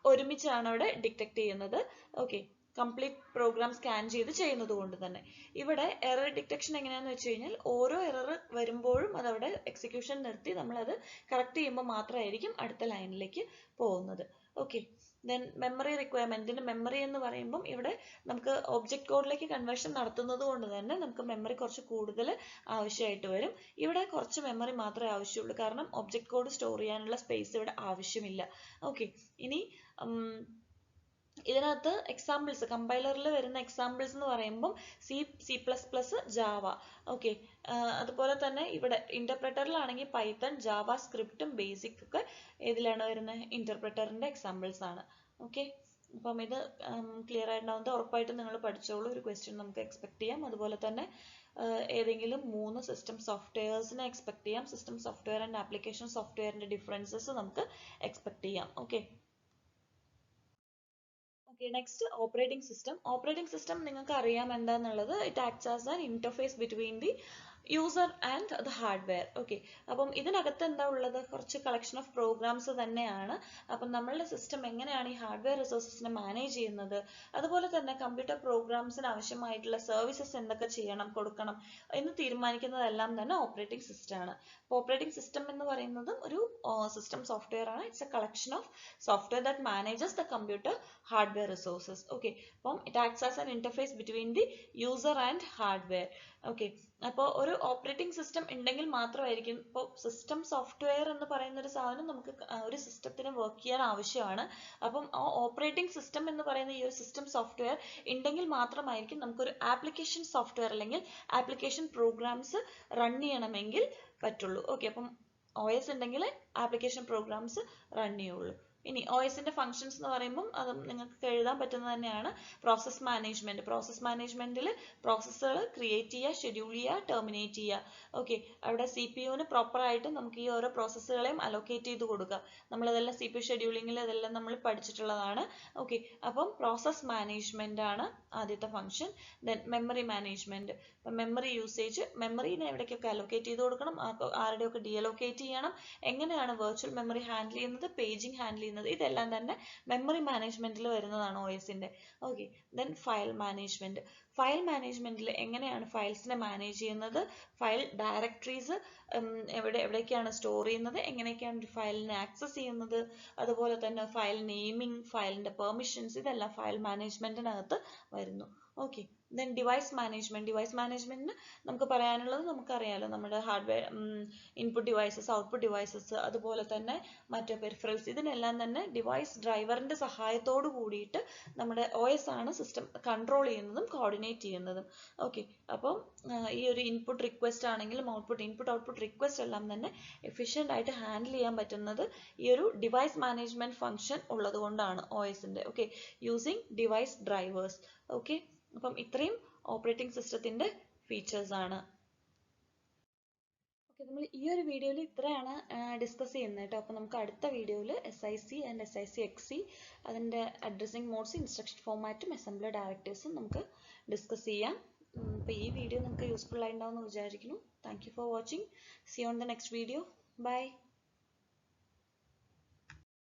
Speaker 1: ഒരുമിച്ചാണ് അവിടെ ഡിറ്റക്ട് ചെയ്യുന്നത്. ഓക്കെ, കംപ്ലീറ്റ് പ്രോഗ്രാം സ്കാൻ ചെയ്ത് ചെയ്യുന്നത് കൊണ്ട് തന്നെ. ഇവിടെ എറർ ഡിറ്റക്ഷൻ എങ്ങനെയാണെന്ന് വെച്ച് കഴിഞ്ഞാൽ ഓരോ എറർ വരുമ്പോഴും അതവിടെ എക്സിക്യൂഷൻ നിർത്തി നമ്മളത് കറക്റ്റ് ചെയ്യുമ്പോൾ മാത്രമായിരിക്കും അടുത്ത ലൈനിലേക്ക് പോകുന്നത്. Okay, then memory requirement. ഇതിന്റെ മെമ്മറി എന്ന് പറയുമ്പം ഇവിടെ നമുക്ക് ഒബ്ജക്റ്റ് കോഡിലേക്ക് കൺവേർഷൻ നടത്തുന്നത് കൊണ്ട് തന്നെ നമുക്ക് മെമ്മറി കുറച്ച് കൂടുതൽ ആവശ്യമായിട്ട് വരും. ഇവിടെ കുറച്ച് മെമ്മറി മാത്രമേ ആവശ്യമുള്ളൂ, കാരണം ഒബ്ജക്റ്റ് കോഡ് സ്റ്റോർ ചെയ്യാനുള്ള സ്പേസ് ഇവിടെ ആവശ്യമില്ല. ഓക്കെ, ഇനി ഇതിനകത്ത് എക്സാമ്പിൾസ്, കമ്പൈലറിൽ വരുന്ന എക്സാമ്പിൾസ് എന്ന് പറയുമ്പോൾ C++, ജാവ. ഓക്കെ, അതുപോലെ തന്നെ ഇവിടെ ഇന്റർപ്രറ്ററിലാണെങ്കിൽ പൈത്തൺ, ജാവ സ്ക്രിപ്റ്റും ബേസിക് ഒക്കെ ഏതിലാണ് വരുന്നത്? ഇന്റർപ്രറ്ററിന്റെ എക്സാമ്പിൾസ് ആണ്. ഓക്കെ, അപ്പം ഇത് ക്ലിയർ ആയിട്ടുണ്ടാവുന്നത് ഉറപ്പായിട്ടും നിങ്ങൾ പഠിച്ചോളൂ. ഒരു ക്വസ്റ്റ്യൻ നമുക്ക് എക്സ്പെക്ട് ചെയ്യാം. അതുപോലെ തന്നെ ഏതെങ്കിലും 3 സിസ്റ്റം സോഫ്റ്റ്വെയർസിനെ എക്സ്പെക്ട് ചെയ്യാം. സിസ്റ്റം സോഫ്റ്റ്വെയർ ആൻഡ് ആപ്ലിക്കേഷൻ സോഫ്റ്റ്വെയറിന്റെ ഡിഫറൻസസ് നമുക്ക് എക്സ്പെക്ട് ചെയ്യാം. Okay, next operating system. Operating system നിങ്ങൾക്ക് അറിയാം എന്താന്നുള്ളത്. It acts as an interface between the user and the hardware. Okay, അപ്പം ഇതിനകത്ത് എന്താ ഉള്ളത്? കുറച്ച് കളക്ഷൻ ഓഫ് പ്രോഗ്രാംസ് തന്നെയാണ്. അപ്പം നമ്മളുടെ സിസ്റ്റം എങ്ങനെയാണ് ഈ ഹാർഡ്വെയർ റിസോഴ്സസിനെ മാനേജ് ചെയ്യുന്നത്, അതുപോലെ തന്നെ കമ്പ്യൂട്ടർ പ്രോഗ്രാംസിന് ആവശ്യമായിട്ടുള്ള സർവീസസ് എന്തൊക്കെ ചെയ്യണം, കൊടുക്കണം എന്ന് തീരുമാനിക്കുന്നതെല്ലാം തന്നെ ഓപ്പറേറ്റിംഗ് സിസ്റ്റം ആണ്. അപ്പോൾ ഓപ്പറേറ്റിംഗ് സിസ്റ്റം എന്ന് പറയുന്നത് ഒരു സിസ്റ്റം സോഫ്റ്റ്വെയർ ആണ്. It's a collection of software that manages the computer hardware resources. Okay, അപ്പം it acts as an interface between the user and hardware. Okay, അപ്പോൾ ഒരു ഓപ്പറേറ്റിംഗ് സിസ്റ്റം ഉണ്ടെങ്കിൽ മാത്രമായിരിക്കും, ഇപ്പോൾ സിസ്റ്റം സോഫ്റ്റ്വെയർ എന്ന് പറയുന്ന ഒരു സാധനം നമുക്ക് ഒരു സിസ്റ്റത്തിന് വർക്ക് ചെയ്യാൻ ആവശ്യമാണ്. അപ്പം ആ ഓപ്പറേറ്റിംഗ് സിസ്റ്റം എന്ന് പറയുന്ന ഈ ഒരു സിസ്റ്റം സോഫ്റ്റ്വെയർ ഉണ്ടെങ്കിൽ മാത്രമായിരിക്കും നമുക്കൊരു ആപ്ലിക്കേഷൻ സോഫ്റ്റ്വെയർ അല്ലെങ്കിൽ ആപ്ലിക്കേഷൻ പ്രോഗ്രാംസ് റൺ ചെയ്യണമെങ്കിൽ പറ്റുള്ളൂ. ഓക്കെ, അപ്പം OS ഉണ്ടെങ്കിൽ ആപ്ലിക്കേഷൻ പ്രോഗ്രാംസ് റൺ ചെയ്യുള്ളൂ. ഇനി OSന്റെ ഫങ്ഷൻസ് എന്ന് പറയുമ്പോൾ അത് നിങ്ങൾക്ക് എഴുതാൻ പറ്റുന്നത് തന്നെയാണ്. Process management. പ്രോസസ് മാനേജ്മെന്റിൽ പ്രോസസ്സുകൾ ക്രിയേറ്റ് ചെയ്യുക, ഷെഡ്യൂൾ ചെയ്യുക, ടെർമിനേറ്റ് ചെയ്യുക. ഓക്കെ, അവിടെ CPU-ന് പ്രോപ്പർ ആയിട്ട് നമുക്ക് ഈ ഓരോ പ്രോസസ്സുകളെയും അലോക്കേറ്റ് ചെയ്ത് കൊടുക്കുക. നമ്മളിതെല്ലാം CPU ഷെഡ്യൂളിങ്ങിൽ ഇതെല്ലാം നമ്മൾ പഠിച്ചിട്ടുള്ളതാണ്. ഓക്കെ, അപ്പം പ്രോസസ് മാനേജ്മെന്റ് ആണ് ആദ്യത്തെ function. Then memory management. Memory usage, മെമ്മറിനെ എവിടേക്കൊക്കെ അലോക്കേറ്റ് ചെയ്ത് കൊടുക്കണം, ആരുടെയൊക്കെ ഡീഅലോക്കേറ്റ് ചെയ്യണം, എങ്ങനെയാണ് വെർച്വൽ മെമ്മറി ഹാൻഡിൽ ചെയ്യുന്നത്, പേജിങ് ഹാൻഡിൽ ചെയ്യുന്നത്, ഇതെല്ലാം തന്നെ മെമ്മറി മാനേജ്മെന്റിൽ വരുന്നതാണ് OSന്റെ. Okay, then file management. File മാനേജ്മെന്റിൽ എങ്ങനെയാണ് ഫയൽസിനെ മാനേജ് ചെയ്യുന്നത്, ഫയൽ ഡയറക്ടറീസ് എവിടേക്കാണ് സ്റ്റോർ ചെയ്യുന്നത്, എങ്ങനെയൊക്കെയാണ് ഒരു ഫയലിനെ ആക്സസ് ചെയ്യുന്നത്, അതുപോലെ തന്നെ ഫയൽ നെയിമിംഗ്, ഫയലിന്റെ പെർമിഷൻസ്, ഇതെല്ലാം ഫയൽ മാനേജ്മെന്റിനകത്ത് വരുന്നു. Okay, then device management. Device മാനേജ്മെന്റിന് നമുക്ക് പറയാനുള്ളത് നമുക്കറിയാലോ, നമ്മുടെ hardware input devices, output devices, അതുപോലെ തന്നെ മറ്റു പെരിഫറൽസ്, ഇതിനെല്ലാം തന്നെ ഡിവൈസ് ഡ്രൈവറിന്റെ സഹായത്തോട് കൂടിയിട്ട് നമ്മുടെ OS ആണ് സിസ്റ്റം കൺട്രോൾ ചെയ്യുന്നതും കോർഡിനേറ്റ് ചെയ്യുന്നതും. ഓക്കെ, അപ്പം ഈ ഒരു ഇൻപുട്ട് റിക്വസ്റ്റ് ആണെങ്കിലും ഇൻപുട്ട് ഔട്ട്പുട്ട് റിക്വസ്റ്റ് എല്ലാം തന്നെ എഫിഷ്യന്റ് ആയിട്ട് ഹാൻഡിൽ ചെയ്യാൻ പറ്റുന്നത് ഈ ഒരു ഡിവൈസ് മാനേജ്മെന്റ് ഫംഗ്ഷൻ ഉള്ളത് കൊണ്ടാണ് OSന്റെ. Okay, using device drivers. Okay, അപ്പം ഇത്രയും ഓപ്പറേറ്റിംഗ് സിസ്റ്റത്തിന്റെ ഫീച്ചേഴ്സ് ആണ്. ഓക്കെ, നമ്മൾ ഈ ഒരു വീഡിയോയിൽ ഇത്രയാണ് ഡിസ്കസ് ചെയ്യുന്നത് കേട്ടോ. അപ്പോൾ നമുക്ക് അടുത്ത വീഡിയോയിൽ SIC ആൻഡ് SIC-XC, അതിൻ്റെ അഡ്രസ്സിംഗ് മോഡ്സ്, ഇൻസ്ട്രക്ഷൻ ഫോമാറ്റും അസംബ്ലർ ഡയറക്ടേഴ്സും നമുക്ക് ഡിസ്കസ് ചെയ്യാം. അപ്പോൾ ഈ വീഡിയോ നിങ്ങൾക്ക് യൂസ്ഫുൾ ആയിട്ടുണ്ടാവും എന്ന് വിചാരിക്കുന്നു. Thank you for watching. See you on the next video. By.